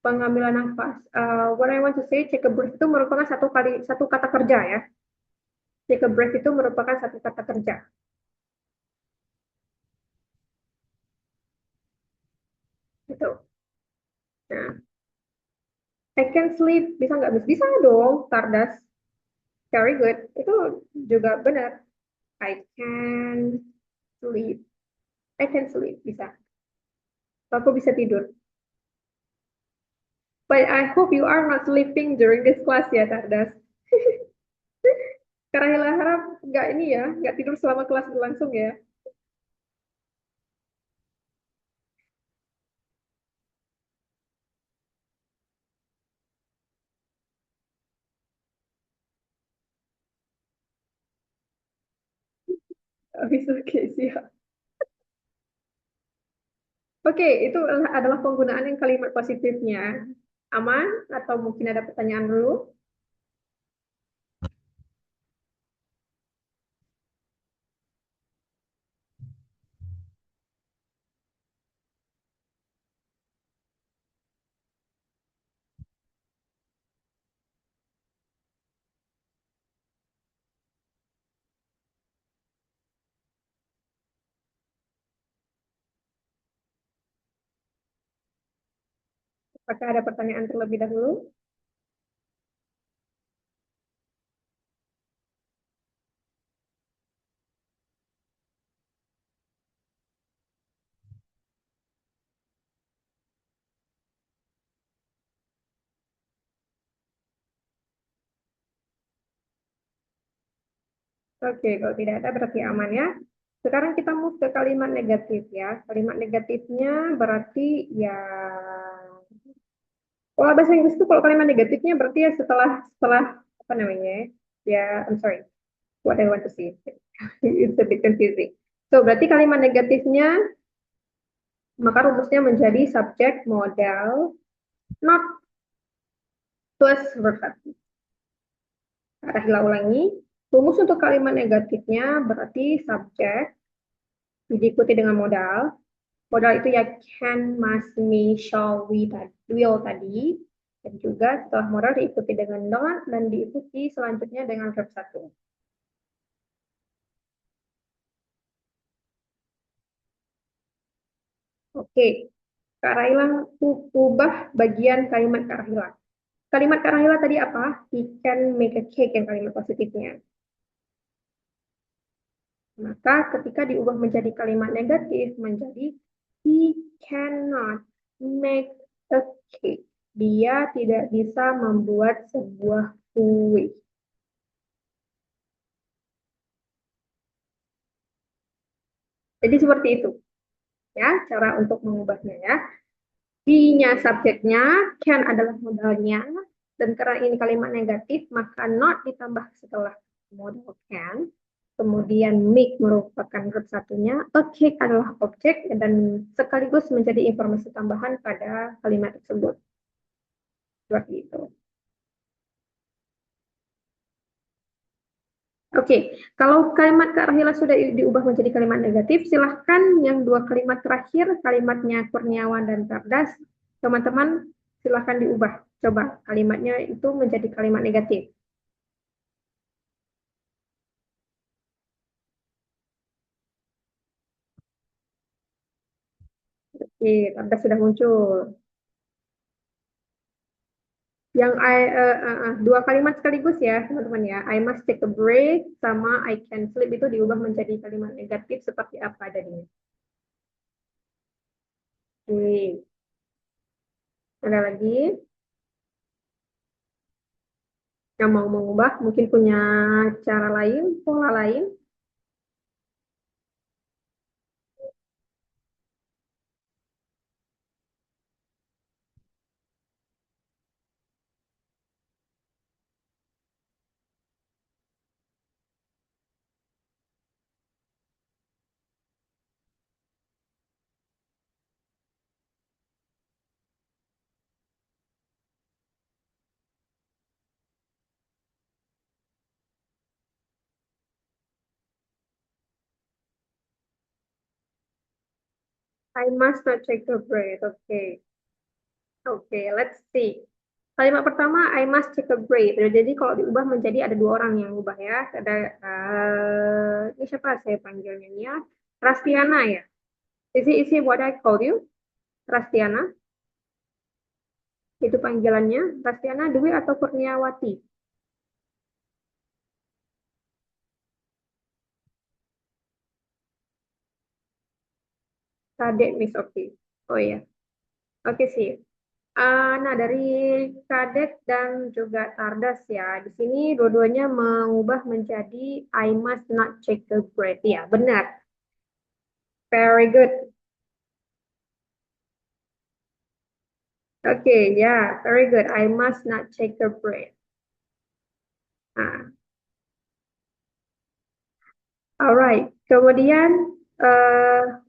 Pengambilan nafas. What I want to say, take a breath itu merupakan satu kata kerja ya. Take a breath itu merupakan satu kata kerja. Gitu. Nah, I can sleep. Bisa nggak? Bisa dong, Stardust. Very good. Itu juga benar. I can sleep. I can sleep. Bisa. Aku bisa tidur. But I hope you are not sleeping during this class ya, Stardust. Karena Hila harap nggak ini ya, nggak tidur selama kelas berlangsung ya. Bisa, oke, siap. Oke, itu adalah penggunaan yang kalimat positifnya. Aman? Atau mungkin ada pertanyaan dulu? Apakah ada pertanyaan terlebih dahulu? Oke, kalau tidak ada berarti aman ya. Sekarang kita move ke kalimat negatif ya. Kalimat negatifnya berarti ya, kalau bahasa Inggris itu kalau kalimat negatifnya berarti ya setelah setelah apa namanya ya, I'm sorry, what I want to say. It's a bit confusing. So, berarti kalimat negatifnya, maka rumusnya menjadi subjek, modal, not plus verb subject. Kita ulangi. Rumus untuk kalimat negatifnya berarti subjek diikuti dengan modal. Modal itu ya can, must, may, shall, will tadi. Dan juga setelah modal diikuti dengan not dan diikuti selanjutnya dengan verb satu. Oke, Kak Raila ubah bagian kalimat Kak Raila. Kalimat Kak Rahila tadi apa? He can make a cake yang kalimat positifnya. Maka ketika diubah menjadi kalimat negatif menjadi he cannot make a cake. Dia tidak bisa membuat sebuah kue. Jadi seperti itu ya cara untuk mengubahnya ya. He-nya subjeknya, can adalah modalnya, dan karena ini kalimat negatif, maka not ditambah setelah modal can, kemudian make merupakan verb satunya, a cake adalah objek, dan sekaligus menjadi informasi tambahan pada kalimat tersebut. Seperti itu. Oke, kalau kalimat Kak Rahila sudah diubah menjadi kalimat negatif, silahkan yang dua kalimat terakhir, kalimatnya Kurniawan dan Tardas, teman-teman silahkan diubah. Coba kalimatnya itu menjadi kalimat negatif. Oke, Tardas sudah muncul. Yang dua kalimat sekaligus ya, teman-teman ya. I must take a break sama I can sleep itu diubah menjadi kalimat negatif seperti apa adanya. Oke, ada lagi yang mau mengubah, mungkin punya cara lain, pola lain. I must not take a break. Oke, oke, let's see. Kalimat pertama, I must take a break. Jadi kalau diubah menjadi ada dua orang yang ubah ya. Ada ini siapa saya panggilnya ini ya? Rastiana ya. Is it what I call you? Rastiana. Itu panggilannya. Rastiana Dwi atau Kurniawati? Kadek Miss Oki. Oh iya. Oke sih. Nah, dari Kadek dan juga Tardas ya. Di sini dua-duanya mengubah menjadi I must not check the bread. Ya, benar. Very good. Oke, ya, very good. I must not check the bread. Nah, alright. Kemudian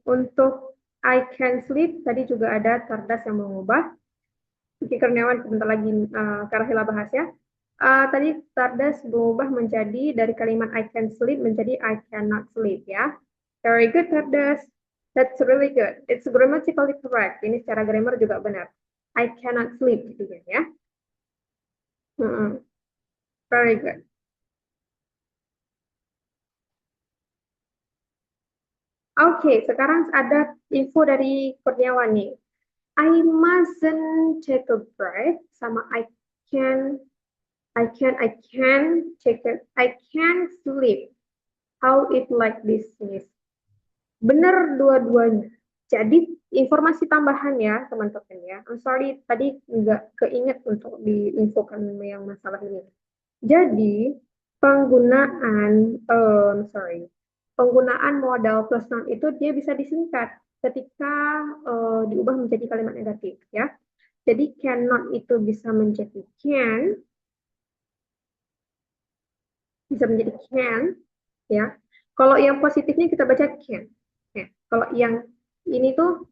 untuk I can sleep, tadi juga ada cerdas yang mengubah. Oke, Kurniawan, sebentar lagi Kak Rahela bahas ya. Tadi cerdas berubah menjadi dari kalimat I can sleep menjadi I cannot sleep ya. Very good, cerdas. That's really good. It's grammatically correct. Ini secara grammar juga benar. I cannot sleep gitu ya. Mm-mm. Very good. Oke, sekarang ada info dari Kurniawan nih. I mustn't take a break sama I can take a, I can sleep. How it like this, Miss? Benar dua-duanya. Jadi informasi tambahan ya teman-teman ya. I'm sorry tadi nggak keinget untuk diinfokan yang masalah ini. Jadi penggunaan, sorry, penggunaan modal plus noun itu dia bisa disingkat ketika diubah menjadi kalimat negatif ya. Jadi cannot itu bisa menjadi can, bisa menjadi can ya. Kalau yang positifnya kita baca can. Ya. Kalau yang ini tuh,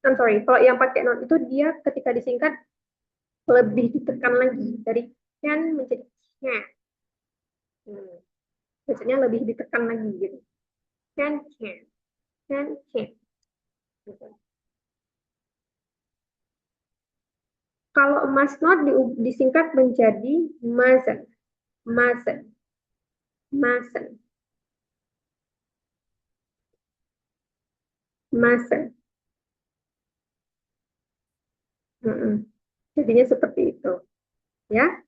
I'm sorry, kalau yang pakai not itu dia ketika disingkat lebih ditekan lagi dari can menjadi can. Hmm. Biasanya lebih ditekan lagi gitu. Can. Gitu. Kalau must not disingkat menjadi mustn't, mustn't, mustn't, mustn't. Mm-mm. Jadinya seperti itu, ya.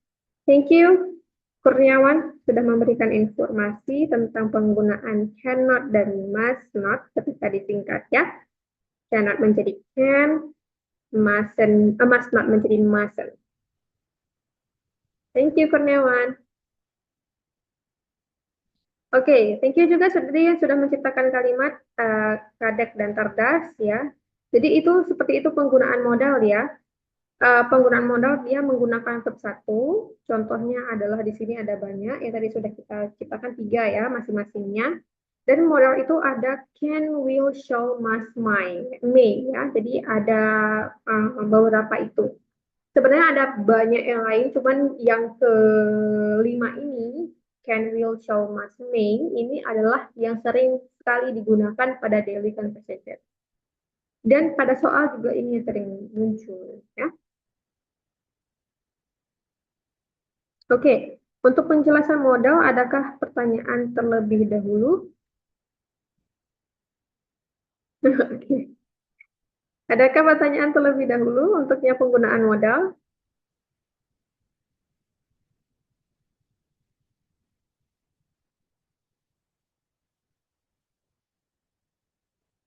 Thank you, Kurniawan, sudah memberikan informasi tentang penggunaan cannot dan must not ketika disingkat, ya. Cannot menjadi can, must not menjadi mustn't. Thank you, Kurniawan. Oke, thank you juga yang sudah menciptakan kalimat kadek dan cerdas ya. Jadi itu seperti itu penggunaan modal ya. Penggunaan modal dia menggunakan verb satu. Contohnya adalah di sini ada banyak yang tadi sudah kita ciptakan tiga ya masing-masingnya. Dan modal itu ada can, will, shall, must, may ya. Jadi ada beberapa itu. Sebenarnya ada banyak yang lain, cuman yang kelima ini, can, will, shall, must, may, ini adalah yang sering sekali digunakan pada daily conversation. Dan pada soal juga ini sering muncul. Ya. Oke, untuk penjelasan modal, adakah pertanyaan terlebih dahulu? Oke. Adakah pertanyaan terlebih dahulu untuknya penggunaan modal?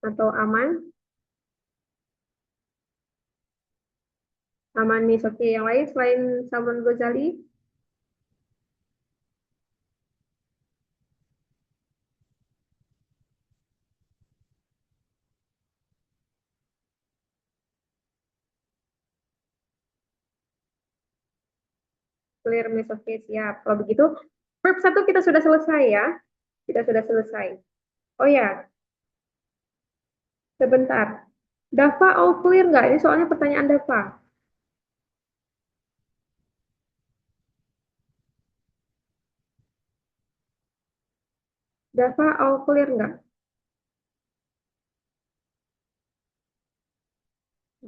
Atau aman? Aman nih, oke. Yang lain selain Salman Ghazali? Clear, Miss. Oke, siap. Kalau begitu, verb satu kita sudah selesai ya. Kita sudah selesai. Oh ya, sebentar. Dava, all clear nggak? Ini soalnya pertanyaan Dava. Dava, all clear nggak?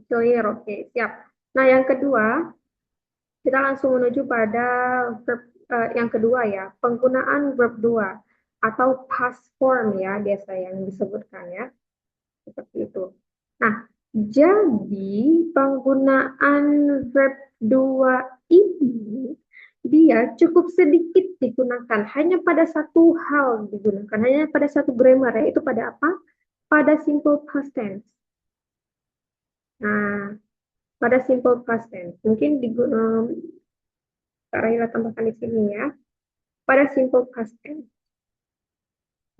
Clear, oke, siap. Nah, yang kedua, kita langsung menuju pada verb yang kedua ya, penggunaan verb 2 atau past form ya, biasa yang disebutkan ya. Seperti itu. Nah, jadi penggunaan verb 2 ini dia cukup sedikit digunakan, hanya pada satu hal digunakan, hanya pada satu grammar, yaitu pada apa? Pada simple past tense. Nah, pada simple past tense. Mungkin Kak Rahila tambahkan di sini ya. Pada simple past tense.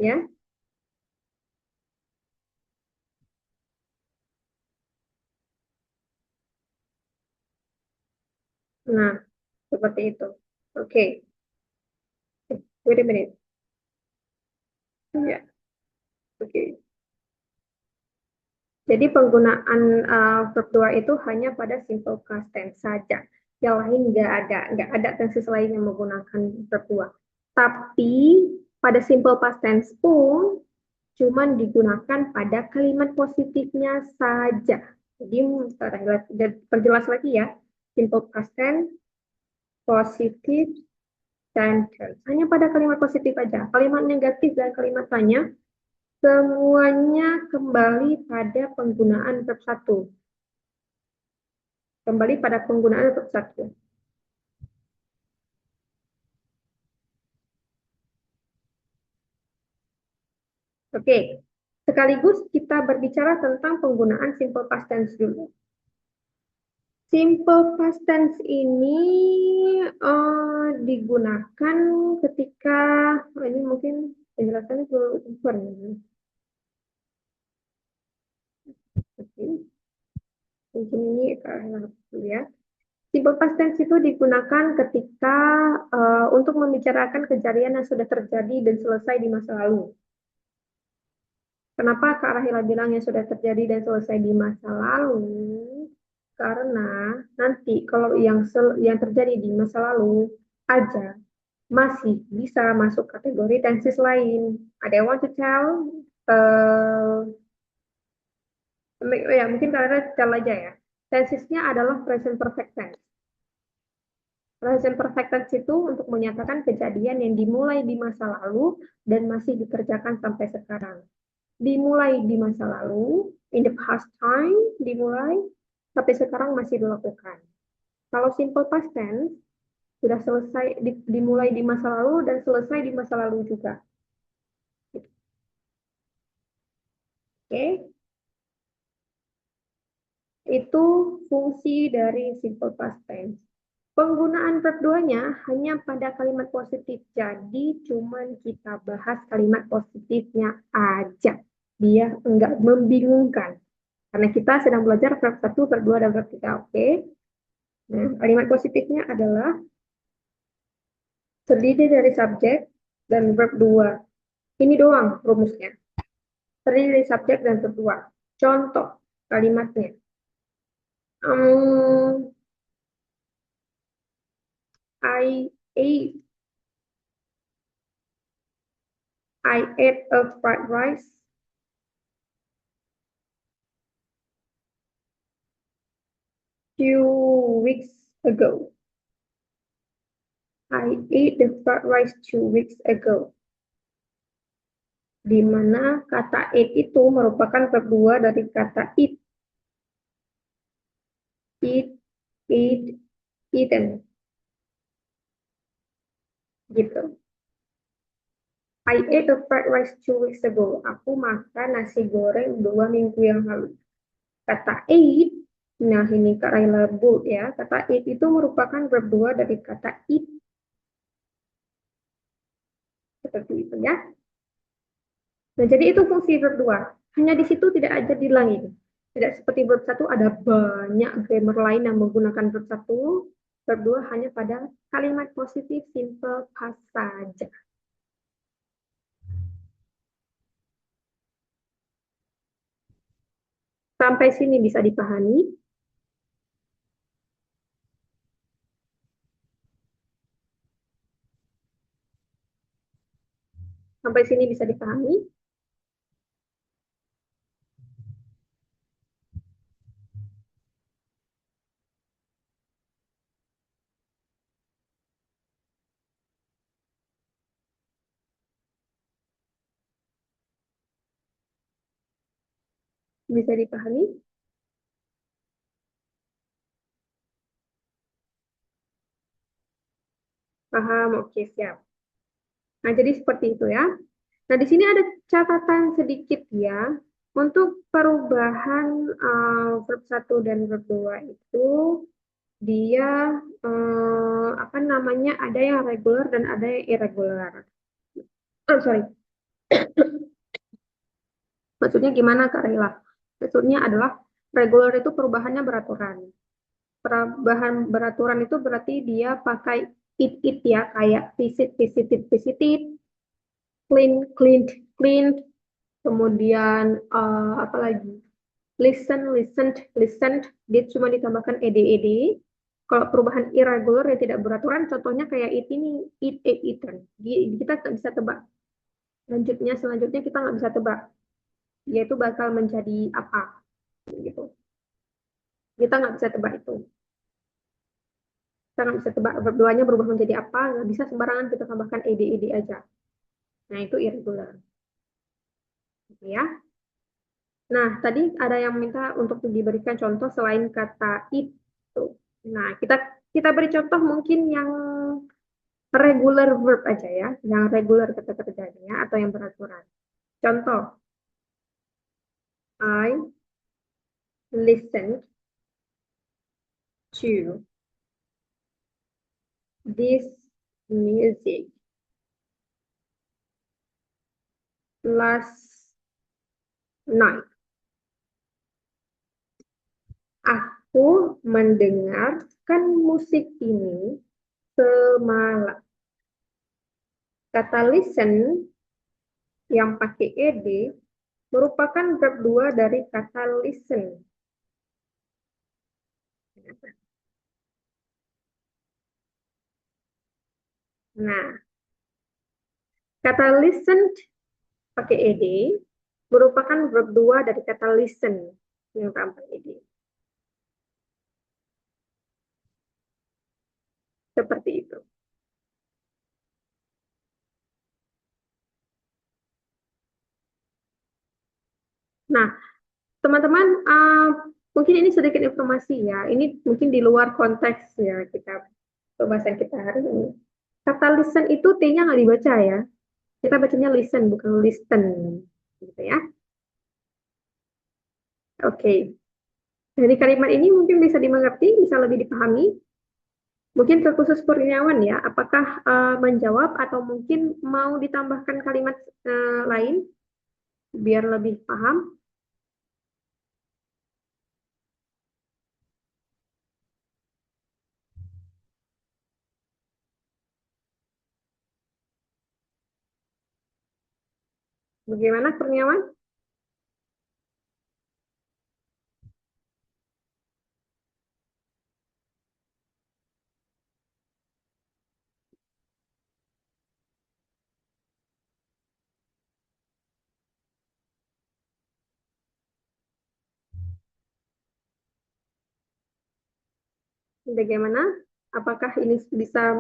Ya. Nah, seperti itu. Oke. Wait a minute. Ya. Oke. Jadi penggunaan verb 2 itu hanya pada simple past tense saja. Yang lain nggak ada tenses lain yang menggunakan verb 2. Tapi pada simple past tense pun cuman digunakan pada kalimat positifnya saja. Jadi perjelas lagi ya, simple past tense, positif, dan tense. Hanya pada kalimat positif aja. Kalimat negatif dan kalimat tanya semuanya kembali pada penggunaan verb 1. Kembali pada penggunaan verb 1. Oke, sekaligus kita berbicara tentang penggunaan simple past tense dulu. Simple past tense ini digunakan ketika, ini mungkin penjelasannya keluar. Mungkin ini ya. Simple past tense itu digunakan ketika untuk membicarakan kejadian yang sudah terjadi dan selesai di masa lalu. Kenapa Kak Rahila bilang yang sudah terjadi dan selesai di masa lalu? Karena nanti kalau yang terjadi di masa lalu aja masih bisa masuk kategori tenses lain. Ada yang want to tell? Uh, ya mungkin kalian tell aja ya. Tensesnya adalah present perfect tense. Present perfect tense itu untuk menyatakan kejadian yang dimulai di masa lalu dan masih dikerjakan sampai sekarang. Dimulai di masa lalu, in the past time, dimulai, sampai sekarang masih dilakukan. Kalau simple past tense, sudah selesai, dimulai di masa lalu dan selesai di masa lalu juga. Oke, itu fungsi dari simple past tense. Penggunaan verb 2-nya hanya pada kalimat positif. Jadi cuman kita bahas kalimat positifnya aja. Dia enggak membingungkan. Karena kita sedang belajar verb 1, verb 2, dan verb 3. Oke. Nah, kalimat positifnya adalah terdiri dari subjek dan verb 2. Ini doang rumusnya. Terdiri dari subjek dan verb 2. Contoh kalimatnya. I ate I ate a fried rice few weeks ago. I ate the fried rice 2 weeks ago. Di mana kata eat itu merupakan verb 2 dari kata eat. Eat, eat, eaten. Gitu. I ate a fried rice 2 weeks ago. Aku makan nasi goreng 2 minggu yang lalu. Kata eat, nah ini Kak Raila bold ya. Kata eat itu merupakan verb 2 dari kata eat. Seperti itu ya. Nah, jadi itu fungsi verb 2. Hanya di situ tidak ada dilangin. Tidak seperti verb 1 ada banyak grammar lain yang menggunakan verb 1. Verb 2 hanya pada kalimat positif simple past saja. Sampai sini bisa dipahami? Sampai sini bisa dipahami? Bisa dipahami? Paham? Oke, siap. Nah, jadi seperti itu ya. Nah, di sini ada catatan sedikit ya. Untuk perubahan verb 1 dan verb 2 itu dia apa namanya? Ada yang regular dan ada yang irregular. Oh, sorry. Maksudnya gimana Kak Rila? Maksudnya adalah regular itu perubahannya beraturan. Perubahan beraturan itu berarti dia pakai it ya, kayak visited, clean, cleaned, cleaned, kemudian apa lagi? listen, listened, listened, dia cuma ditambahkan ed. Kalau perubahan irregular yang tidak beraturan, contohnya kayak it ini, it, eaten. Kita nggak bisa tebak. Selanjutnya kita nggak bisa tebak. Yaitu bakal menjadi apa, gitu. Kita nggak bisa tebak itu. Kita nggak bisa tebak verb 2-nya berubah menjadi apa, nggak bisa sembarangan kita tambahkan ed aja. Nah, itu irregular. Gitu ya. Nah, tadi ada yang minta untuk diberikan contoh selain kata itu. Nah, kita kita beri contoh mungkin yang regular verb aja ya, yang regular kata kerjanya atau yang beraturan. Contoh, I listened to this music last night. Aku mendengarkan musik ini semalam. Kata listen yang pakai ed merupakan verb 2 dari kata listen. Nah, kata listen pakai ed merupakan verb 2 dari kata listen yang tanpa ed. Seperti itu. Nah, teman-teman, mungkin ini sedikit informasi ya. Ini mungkin di luar konteks ya kita pembahasan kita hari ini. Kata listen itu T-nya nggak dibaca ya. Kita bacanya listen, bukan listen. Gitu ya. Oke. Dari kalimat ini mungkin bisa dimengerti, bisa lebih dipahami. Mungkin terkhusus Kurniawan ya, apakah menjawab atau mungkin mau ditambahkan kalimat lain biar lebih paham? Bagaimana Kurniawan? Bagaimana? Apakah ini bisa?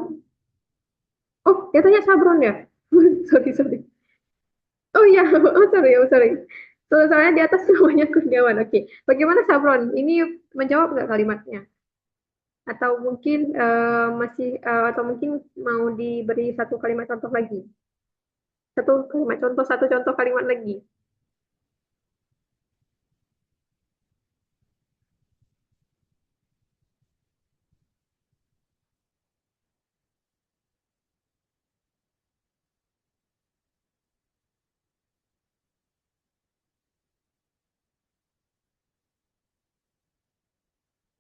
Oh, ya tanya Sabron ya? Sorry, sorry. Oh iya, oh sorry, oh sorry. Soalnya di atas namanya Kurniawan. Oke, bagaimana Sabron? Ini menjawab nggak kalimatnya? Atau mungkin atau mungkin mau diberi satu kalimat contoh lagi? Satu contoh kalimat lagi.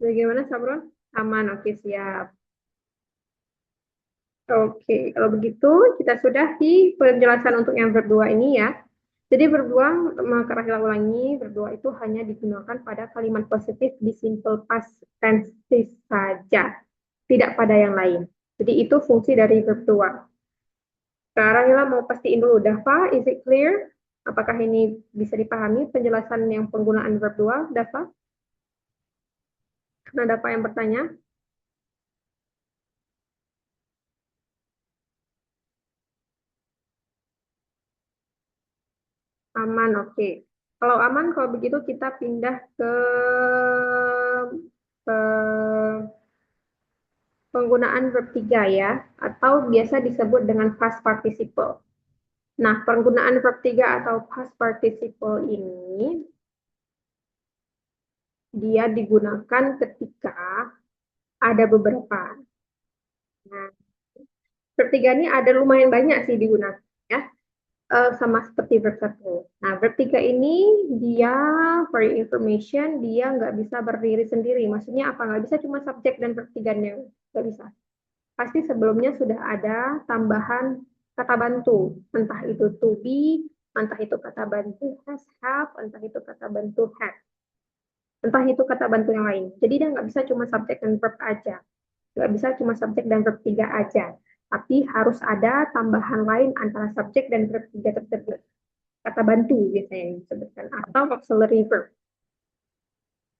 Bagaimana Sabron? Aman, oke siap. Oke, kalau begitu kita sudahi penjelasan untuk yang berdua ini ya. Jadi berdua, maka Rahila ulangi, berdua itu hanya digunakan pada kalimat positif di simple past tense saja, tidak pada yang lain. Jadi itu fungsi dari berdua. Sekarang Rahila mau pastiin dulu, Dava, is it clear? Apakah ini bisa dipahami penjelasan yang penggunaan berdua, Dava? Karena Dava yang bertanya. Aman, oke. Kalau aman, kalau begitu kita pindah ke penggunaan verb 3 ya, atau biasa disebut dengan past participle. Nah, penggunaan verb 3 atau past participle ini dia digunakan ketika ada beberapa. Nah, verb 3 ini ada lumayan banyak sih digunakan ya. Sama seperti verb 1. Nah, verb 3 ini dia, for your information, dia nggak bisa berdiri sendiri. Maksudnya apa? Nggak bisa cuma subjek dan verb 3-nya. Nggak bisa. Pasti sebelumnya sudah ada tambahan kata bantu. Entah itu to be, entah itu kata bantu has, have, entah itu kata bantu had. Entah itu kata bantu yang lain. Jadi dia nggak bisa cuma subjek dan verb aja. Nggak bisa cuma subjek dan verb tiga aja. Tapi harus ada tambahan lain antara subjek dan verb tiga tersebut. Kata bantu biasanya yang disebutkan. Atau auxiliary verb.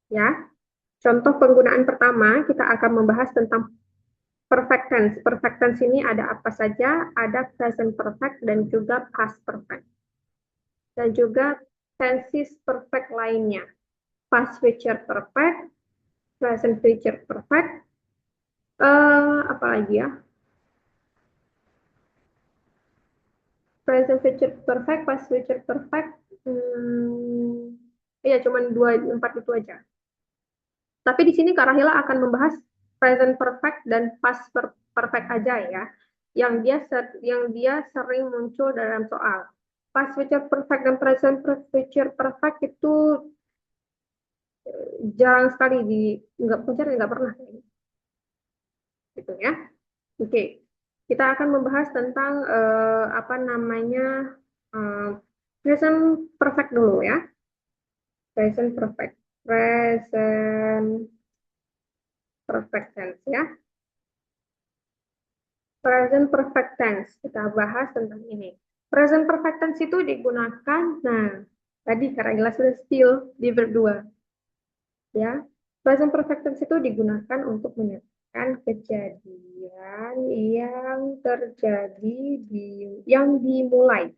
Ya. Contoh penggunaan pertama, kita akan membahas tentang perfect tense. Perfect tense ini ada apa saja? Ada present perfect dan juga past perfect. Dan juga tenses perfect lainnya. Past future perfect, present future perfect, apa lagi ya? Present future perfect, past future perfect. Iya, cuman dua empat itu aja. Tapi di sini Kak Rahila akan membahas present perfect dan past perfect aja ya, yang dia sering muncul dalam soal. Past future perfect dan present future perfect itu jarang sekali nggak pernah nggak pernah gitu ya. Oke, kita akan membahas tentang apa namanya eh, present perfect dulu ya. Present perfect, present perfect tense ya. Present perfect tense. Kita bahas tentang ini. Present perfect tense itu digunakan, nah, tadi karena jelas sudah still di verb 2, ya. Present perfect tense itu digunakan untuk menyatakan kejadian yang terjadi yang dimulai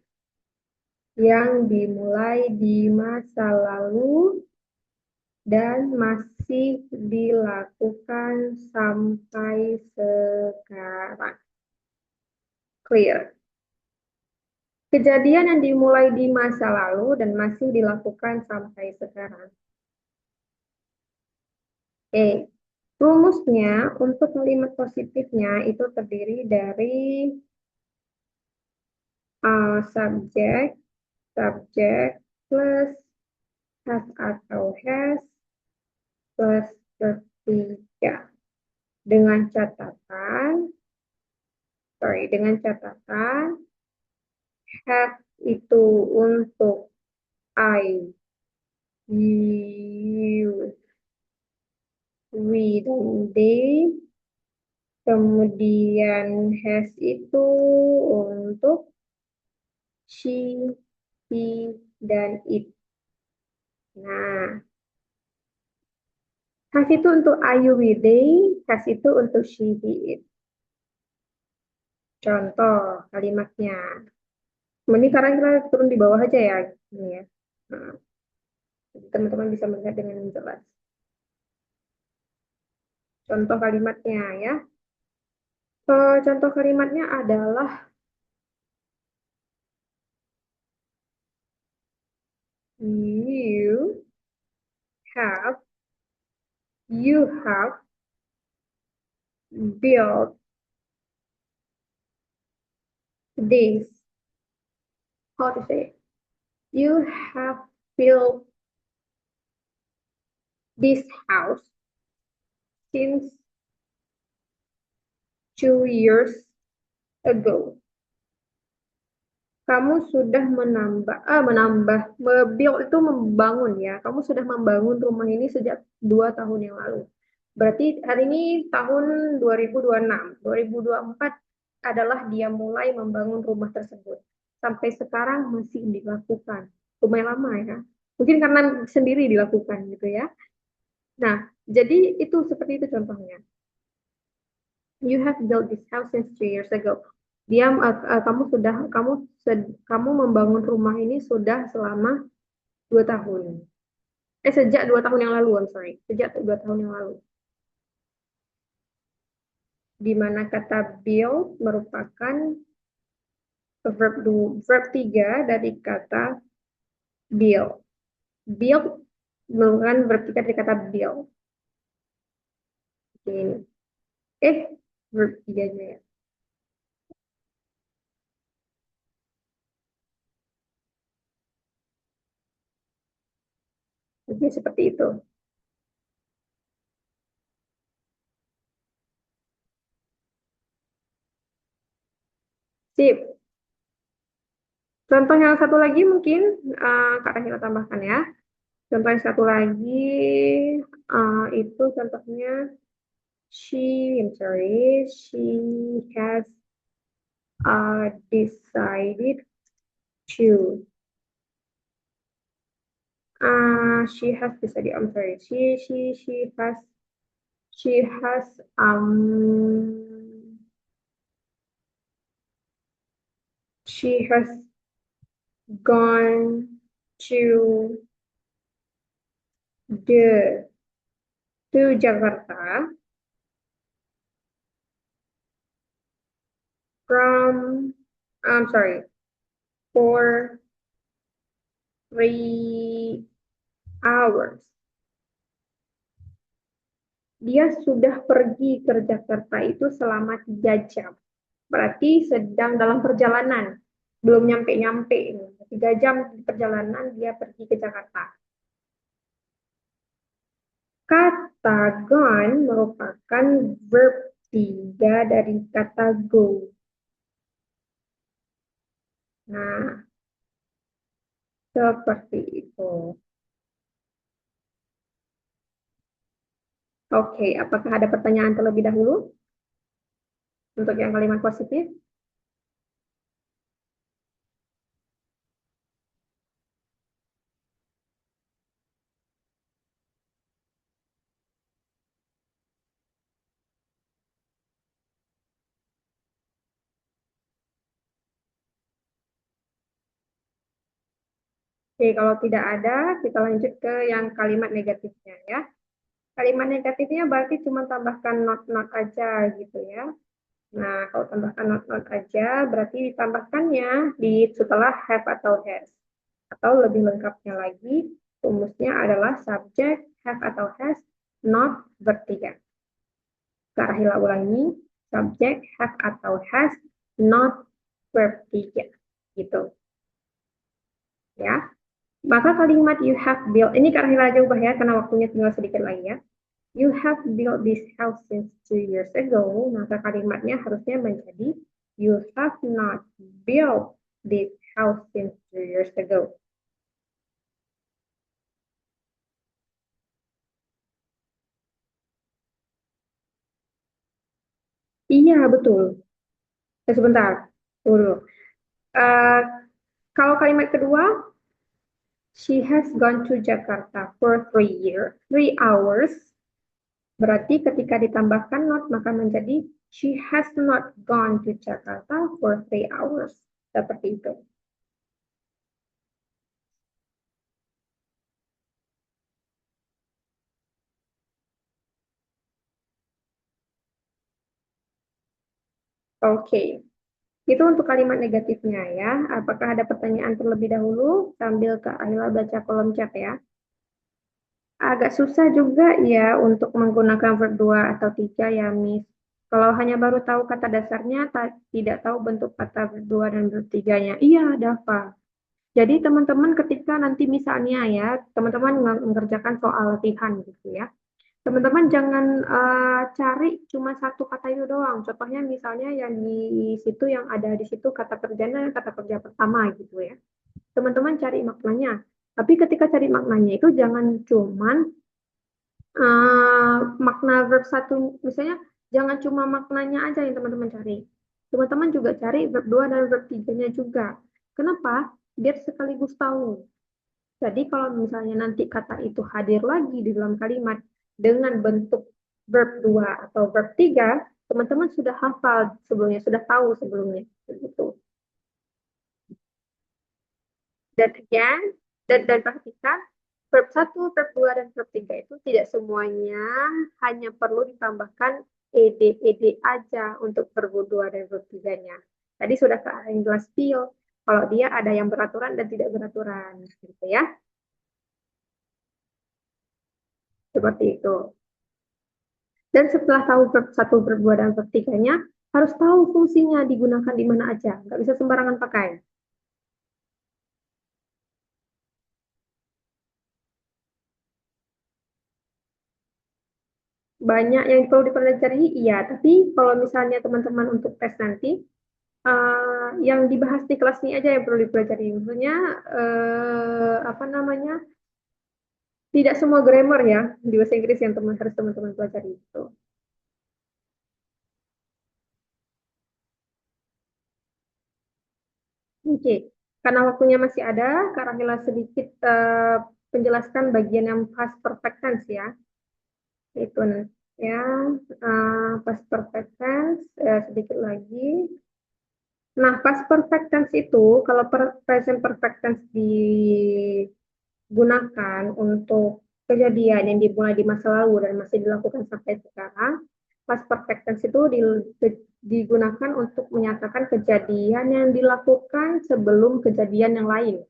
di masa lalu dan masih dilakukan sampai sekarang. Clear. Kejadian yang dimulai di masa lalu dan masih dilakukan sampai sekarang. Rumusnya untuk kalimat positifnya itu terdiri dari subjek, subjek plus has atau has plus ketiga. Dengan catatan have itu untuk I, you, we, dan they. Kemudian has itu untuk she, he, dan it. Nah, has itu untuk I, you, we, they. Has itu untuk she, he, it. Contoh kalimatnya. Ini sekarang kita turun di bawah aja ya. Ini ya. Nah, teman-teman bisa melihat dengan jelas. Contoh kalimatnya ya. Contoh kalimatnya adalah you have you have built this. How to say? You have built this house since 2 years ago. Kamu sudah build itu membangun ya. Kamu sudah membangun rumah ini sejak 2 tahun yang lalu. Berarti hari ini tahun 2026. 2024 adalah dia mulai membangun rumah tersebut. Sampai sekarang masih dilakukan. Lumayan lama ya. Mungkin karena sendiri dilakukan gitu ya. Nah, jadi itu seperti itu contohnya. You have built this house since 2 years ago. Kamu membangun rumah ini sudah selama 2 tahun. Sejak 2 tahun yang lalu, I'm sorry. Sejak 2 tahun yang lalu. Di mana kata build merupakan verb 3 dari kata build. Build merupakan verb 3 dari kata build. Ini. Verb 3-nya ya. Jadi seperti itu. Sip. Contoh yang satu lagi mungkin Kak Rahila tambahkan ya. Contoh yang satu lagi, itu contohnya I'm sorry, she has decided to. She has decided. I'm sorry. She has she has gone to the to Jakarta from I'm sorry for 3 hours. Dia sudah pergi ke Jakarta itu selama 3 jam. Berarti sedang dalam perjalanan. Belum nyampe-nyampe ini. 3 jam di perjalanan dia pergi ke Jakarta. Kata gone merupakan verb 3 dari kata go. Nah, seperti itu. Oke, apakah ada pertanyaan terlebih dahulu untuk yang kalimat positif? Oke, kalau tidak ada, kita lanjut ke yang kalimat negatifnya ya. Kalimat negatifnya berarti cuma tambahkan not-not aja gitu ya. Nah, kalau tambahkan not-not aja, berarti ditambahkannya di setelah have atau has. Atau lebih lengkapnya lagi, rumusnya adalah subject, have atau has, not verb 3. Karahila ulangi, subject, have atau has, not verb 3. Gitu. Ya. Maka kalimat you have built, ini Karahila aja ubah ya, karena waktunya tinggal sedikit lagi ya. You have built this house since 2 years ago, maka kalimatnya harusnya menjadi you have not built this house since 2 years ago. Iya, betul. Sebentar, dulu. Uh, Kalau kalimat kedua, she has gone to Jakarta for 3 hours. Berarti ketika ditambahkan not, maka menjadi she has not gone to Jakarta for 3 hours. Seperti itu. Oke. Itu untuk kalimat negatifnya ya. Apakah ada pertanyaan terlebih dahulu sambil Kak Ahila baca kolom chat ya? Agak susah juga ya untuk menggunakan verb 2 atau 3 ya, Miss. Kalau hanya baru tahu kata dasarnya, tidak tahu bentuk kata verb 2 dan verb 3-nya. Iya, Dava. Jadi teman-teman ketika nanti misalnya ya, teman-teman mengerjakan soal latihan gitu ya. Teman-teman jangan cari cuma satu kata itu doang. Contohnya misalnya yang di situ yang ada di situ kata kerjanya kata kerja pertama gitu ya. Teman-teman cari maknanya. Tapi ketika cari maknanya itu jangan cuman makna verb satu, misalnya jangan cuma maknanya aja yang teman-teman cari. Teman-teman juga cari verb 2 dan verb 3-nya juga. Kenapa? Biar sekaligus tahu. Jadi kalau misalnya nanti kata itu hadir lagi di dalam kalimat dengan bentuk verb 2 atau verb 3, teman-teman sudah hafal sebelumnya, sudah tahu sebelumnya. Begitu. Dan again, dan perhatikan, verb 1, verb 2, dan verb 3 itu tidak semuanya hanya perlu ditambahkan ed aja untuk verb 2 dan verb 3-nya. Tadi sudah Kak yang jelas feel, kalau dia ada yang beraturan dan tidak beraturan. Gitu ya. Seperti itu. Dan setelah tahu verb 1, verb 2, dan verb 3-nya, harus tahu fungsinya digunakan di mana aja. Nggak bisa sembarangan pakai. Banyak yang perlu dipelajari, iya. Tapi kalau misalnya teman-teman untuk tes nanti, yang dibahas di kelas ini aja yang perlu dipelajari. Maksudnya, apa namanya, Tidak semua grammar ya di bahasa Inggris yang harus teman-teman pelajari itu. Oke, karena waktunya masih ada, Kak Rahila sedikit penjelaskan bagian yang past perfect tense ya. Itu ya, past perfect tense sedikit lagi. Nah, past perfect tense itu kalau present perfect tense digunakan untuk kejadian yang dimulai di masa lalu dan masih dilakukan sampai sekarang, past perfect tense itu digunakan untuk menyatakan kejadian yang dilakukan sebelum kejadian yang lain.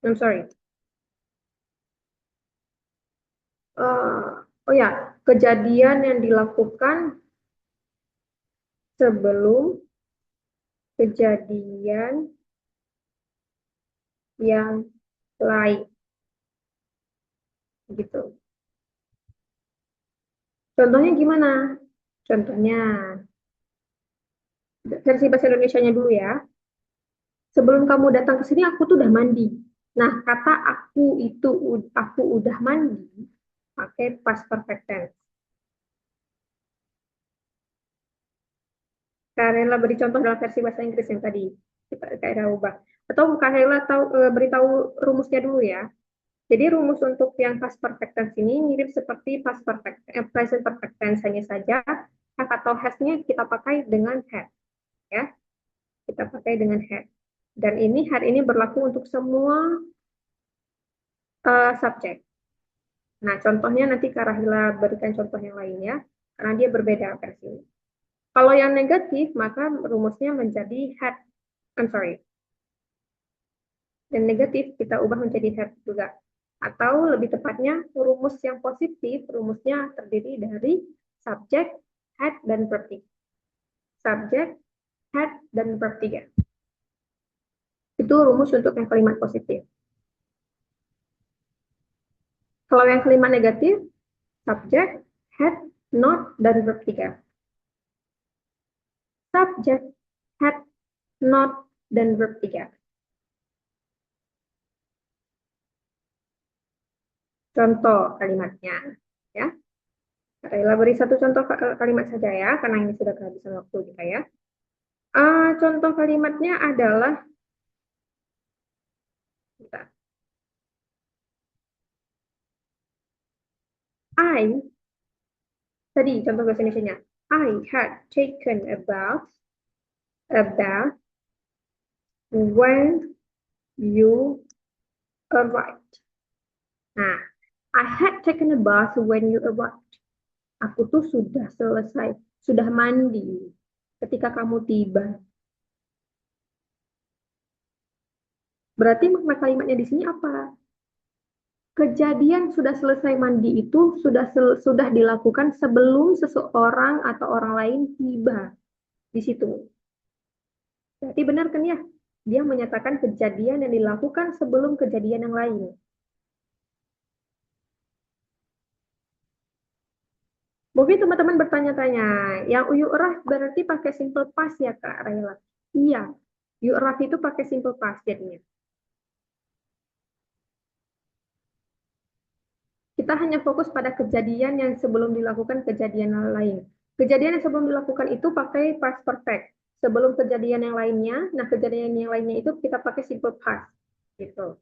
I'm sorry. Oh ya, kejadian yang dilakukan sebelum kejadian yang lain, gitu. Contohnya gimana? Contohnya, versi bahasa Indonesianya dulu ya. Sebelum kamu datang ke sini, aku tuh udah mandi. Nah, kata aku itu, aku udah mandi, pakai past perfect tense. Kak Rela beri contoh dalam versi bahasa Inggris yang tadi Kak Rela ubah. Atau Kak Rela beritahu rumusnya dulu ya. Jadi rumus untuk yang past perfect tense ini mirip seperti present perfect tense, hanya saja have atau has-nya kita pakai dengan had ya. Kita pakai dengan had. Dan ini had ini berlaku untuk semua subjek. Nah, contohnya nanti Kak Rahila berikan contoh yang lain ya, karena dia berbeda versinya. Kalau yang negatif, maka rumusnya menjadi had, I'm sorry, dan negatif kita ubah menjadi had juga. Atau lebih tepatnya, rumus yang positif, rumusnya terdiri dari subjek, had, dan verb 3. Subjek, had, dan verb 3. Itu rumus untuk yang kalimat positif. Kalau yang kalimat negatif, subjek, had, not, dan verb 3. Subjek, had, not, dan verb 3. Contoh kalimatnya. Ya, Rela beri satu contoh kalimat saja ya, karena ini sudah kehabisan waktu kita ya. Contoh kalimatnya adalah, bentar, I, tadi contoh bahasa Indonesia-nya. I had taken a bath when you arrived. Nah, I had taken a bath when you arrived. Aku tuh sudah selesai, sudah mandi ketika kamu tiba. Berarti makna kalimatnya di sini apa? Kejadian sudah selesai mandi itu sudah dilakukan sebelum seseorang atau orang lain tiba di situ. Berarti benar kan ya? Dia menyatakan kejadian yang dilakukan sebelum kejadian yang lain. Mungkin teman-teman bertanya-tanya, yang uyu'rah berarti pakai simple past ya Kak Raila? Iya, yu'raf itu pakai simple past jadinya. Kita hanya fokus pada kejadian yang sebelum dilakukan kejadian lain. Kejadian yang sebelum dilakukan itu pakai past perfect. Sebelum kejadian yang lainnya, nah kejadian yang lainnya itu kita pakai simple past. Gitu.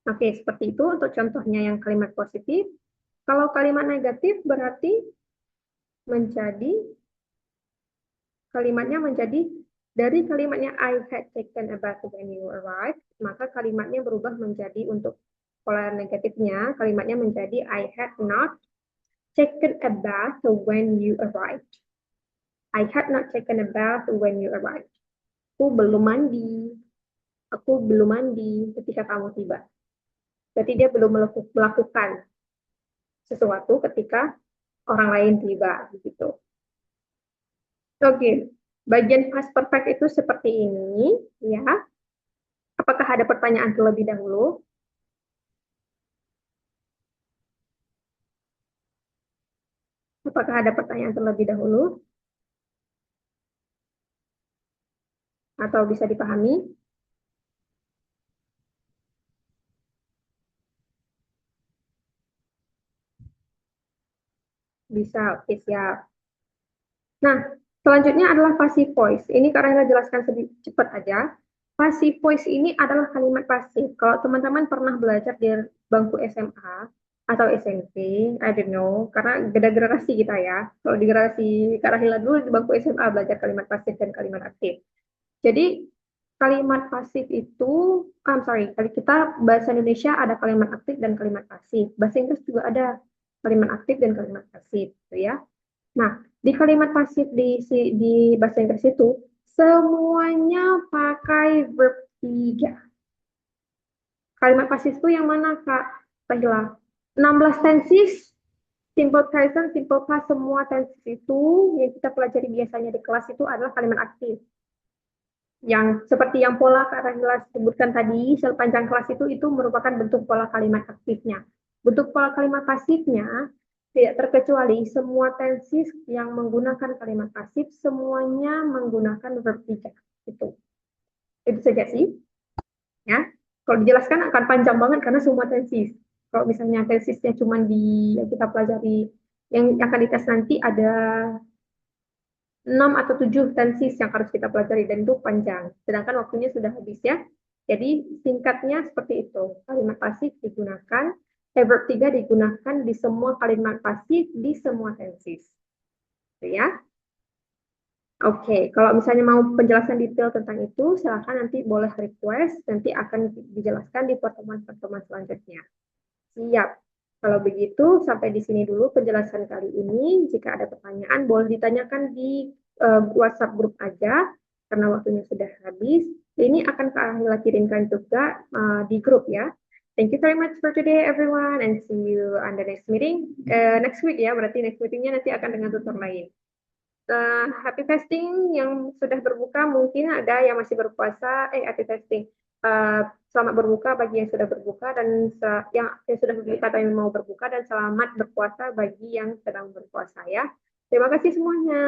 Oke, seperti itu untuk contohnya yang kalimat positif. Kalau kalimat negatif berarti menjadi kalimatnya menjadi dari kalimatnya I had taken a bath when you arrived, maka kalimatnya berubah menjadi untuk pola negatifnya, kalimatnya menjadi I had not taken a bath when you arrived. I had not taken a bath when you arrived. Aku belum mandi. Aku belum mandi ketika kamu tiba. Berarti dia belum melakukan sesuatu ketika orang lain tiba. Gitu. Oke, bagian past perfect itu seperti ini, ya. Apakah ada pertanyaan terlebih dahulu? Apakah ada pertanyaan terlebih dahulu? Atau bisa dipahami? Bisa, oke siap. Nah, selanjutnya adalah passive voice. Ini karena saya jelaskan sedikit cepat aja. Passive voice ini adalah kalimat pasif. Kalau teman-teman pernah belajar di bangku SMA atau SMP, I don't know, karena beda generasi kita ya. Kalau di generasi Kak Rahila dulu di bangku SMA belajar kalimat pasif dan kalimat aktif. Jadi kalimat pasif itu, sorry, kali kita bahasa Indonesia ada kalimat aktif dan kalimat pasif. Bahasa Inggris juga ada kalimat aktif dan kalimat pasif, gitu ya. Nah, di kalimat pasif di bahasa Inggris itu semuanya pakai verb 3. Kalimat pasif itu yang mana, Kak? Tahila. 16 tenses, simple present, simple past, semua tenses itu yang kita pelajari biasanya di kelas itu adalah kalimat aktif. Yang seperti yang pola Kak Rahila sebutkan tadi, sepanjang kelas itu merupakan bentuk pola kalimat aktifnya. Bentuk pola kalimat pasifnya tidak terkecuali semua tenses yang menggunakan kalimat pasif semuanya menggunakan verb 3. Itu saja sih, ya. Kalau dijelaskan akan panjang banget karena semua tenses. Kalau misalnya tensesnya cuma di yang kita pelajari yang akan dites nanti ada 6 atau 7 tenses yang harus kita pelajari dan itu panjang. Sedangkan waktunya sudah habis ya. Jadi singkatnya seperti itu. Kalimat pasif digunakan, verb 3 digunakan di semua kalimat pasif di semua tenses. Gitu ya. Oke, kalau misalnya mau penjelasan detail tentang itu, silakan nanti boleh request, nanti akan dijelaskan di pertemuan-pertemuan selanjutnya. Siap. Kalau begitu, sampai di sini dulu penjelasan kali ini. Jika ada pertanyaan, boleh ditanyakan di WhatsApp grup aja, karena waktunya sudah habis. Ini akan Kak Ahila kirimkan juga di grup ya. Thank you very much for today, everyone, and see you on the next meeting. Next week ya, berarti next meetingnya nanti akan dengan tutor lain. Happy fasting yang sudah berbuka, mungkin ada yang masih berpuasa, happy fasting. Selamat berbuka bagi yang sudah berbuka dan yang sudah berbuka atau yang mau berbuka dan selamat berpuasa bagi yang sedang berpuasa ya. Terima kasih semuanya.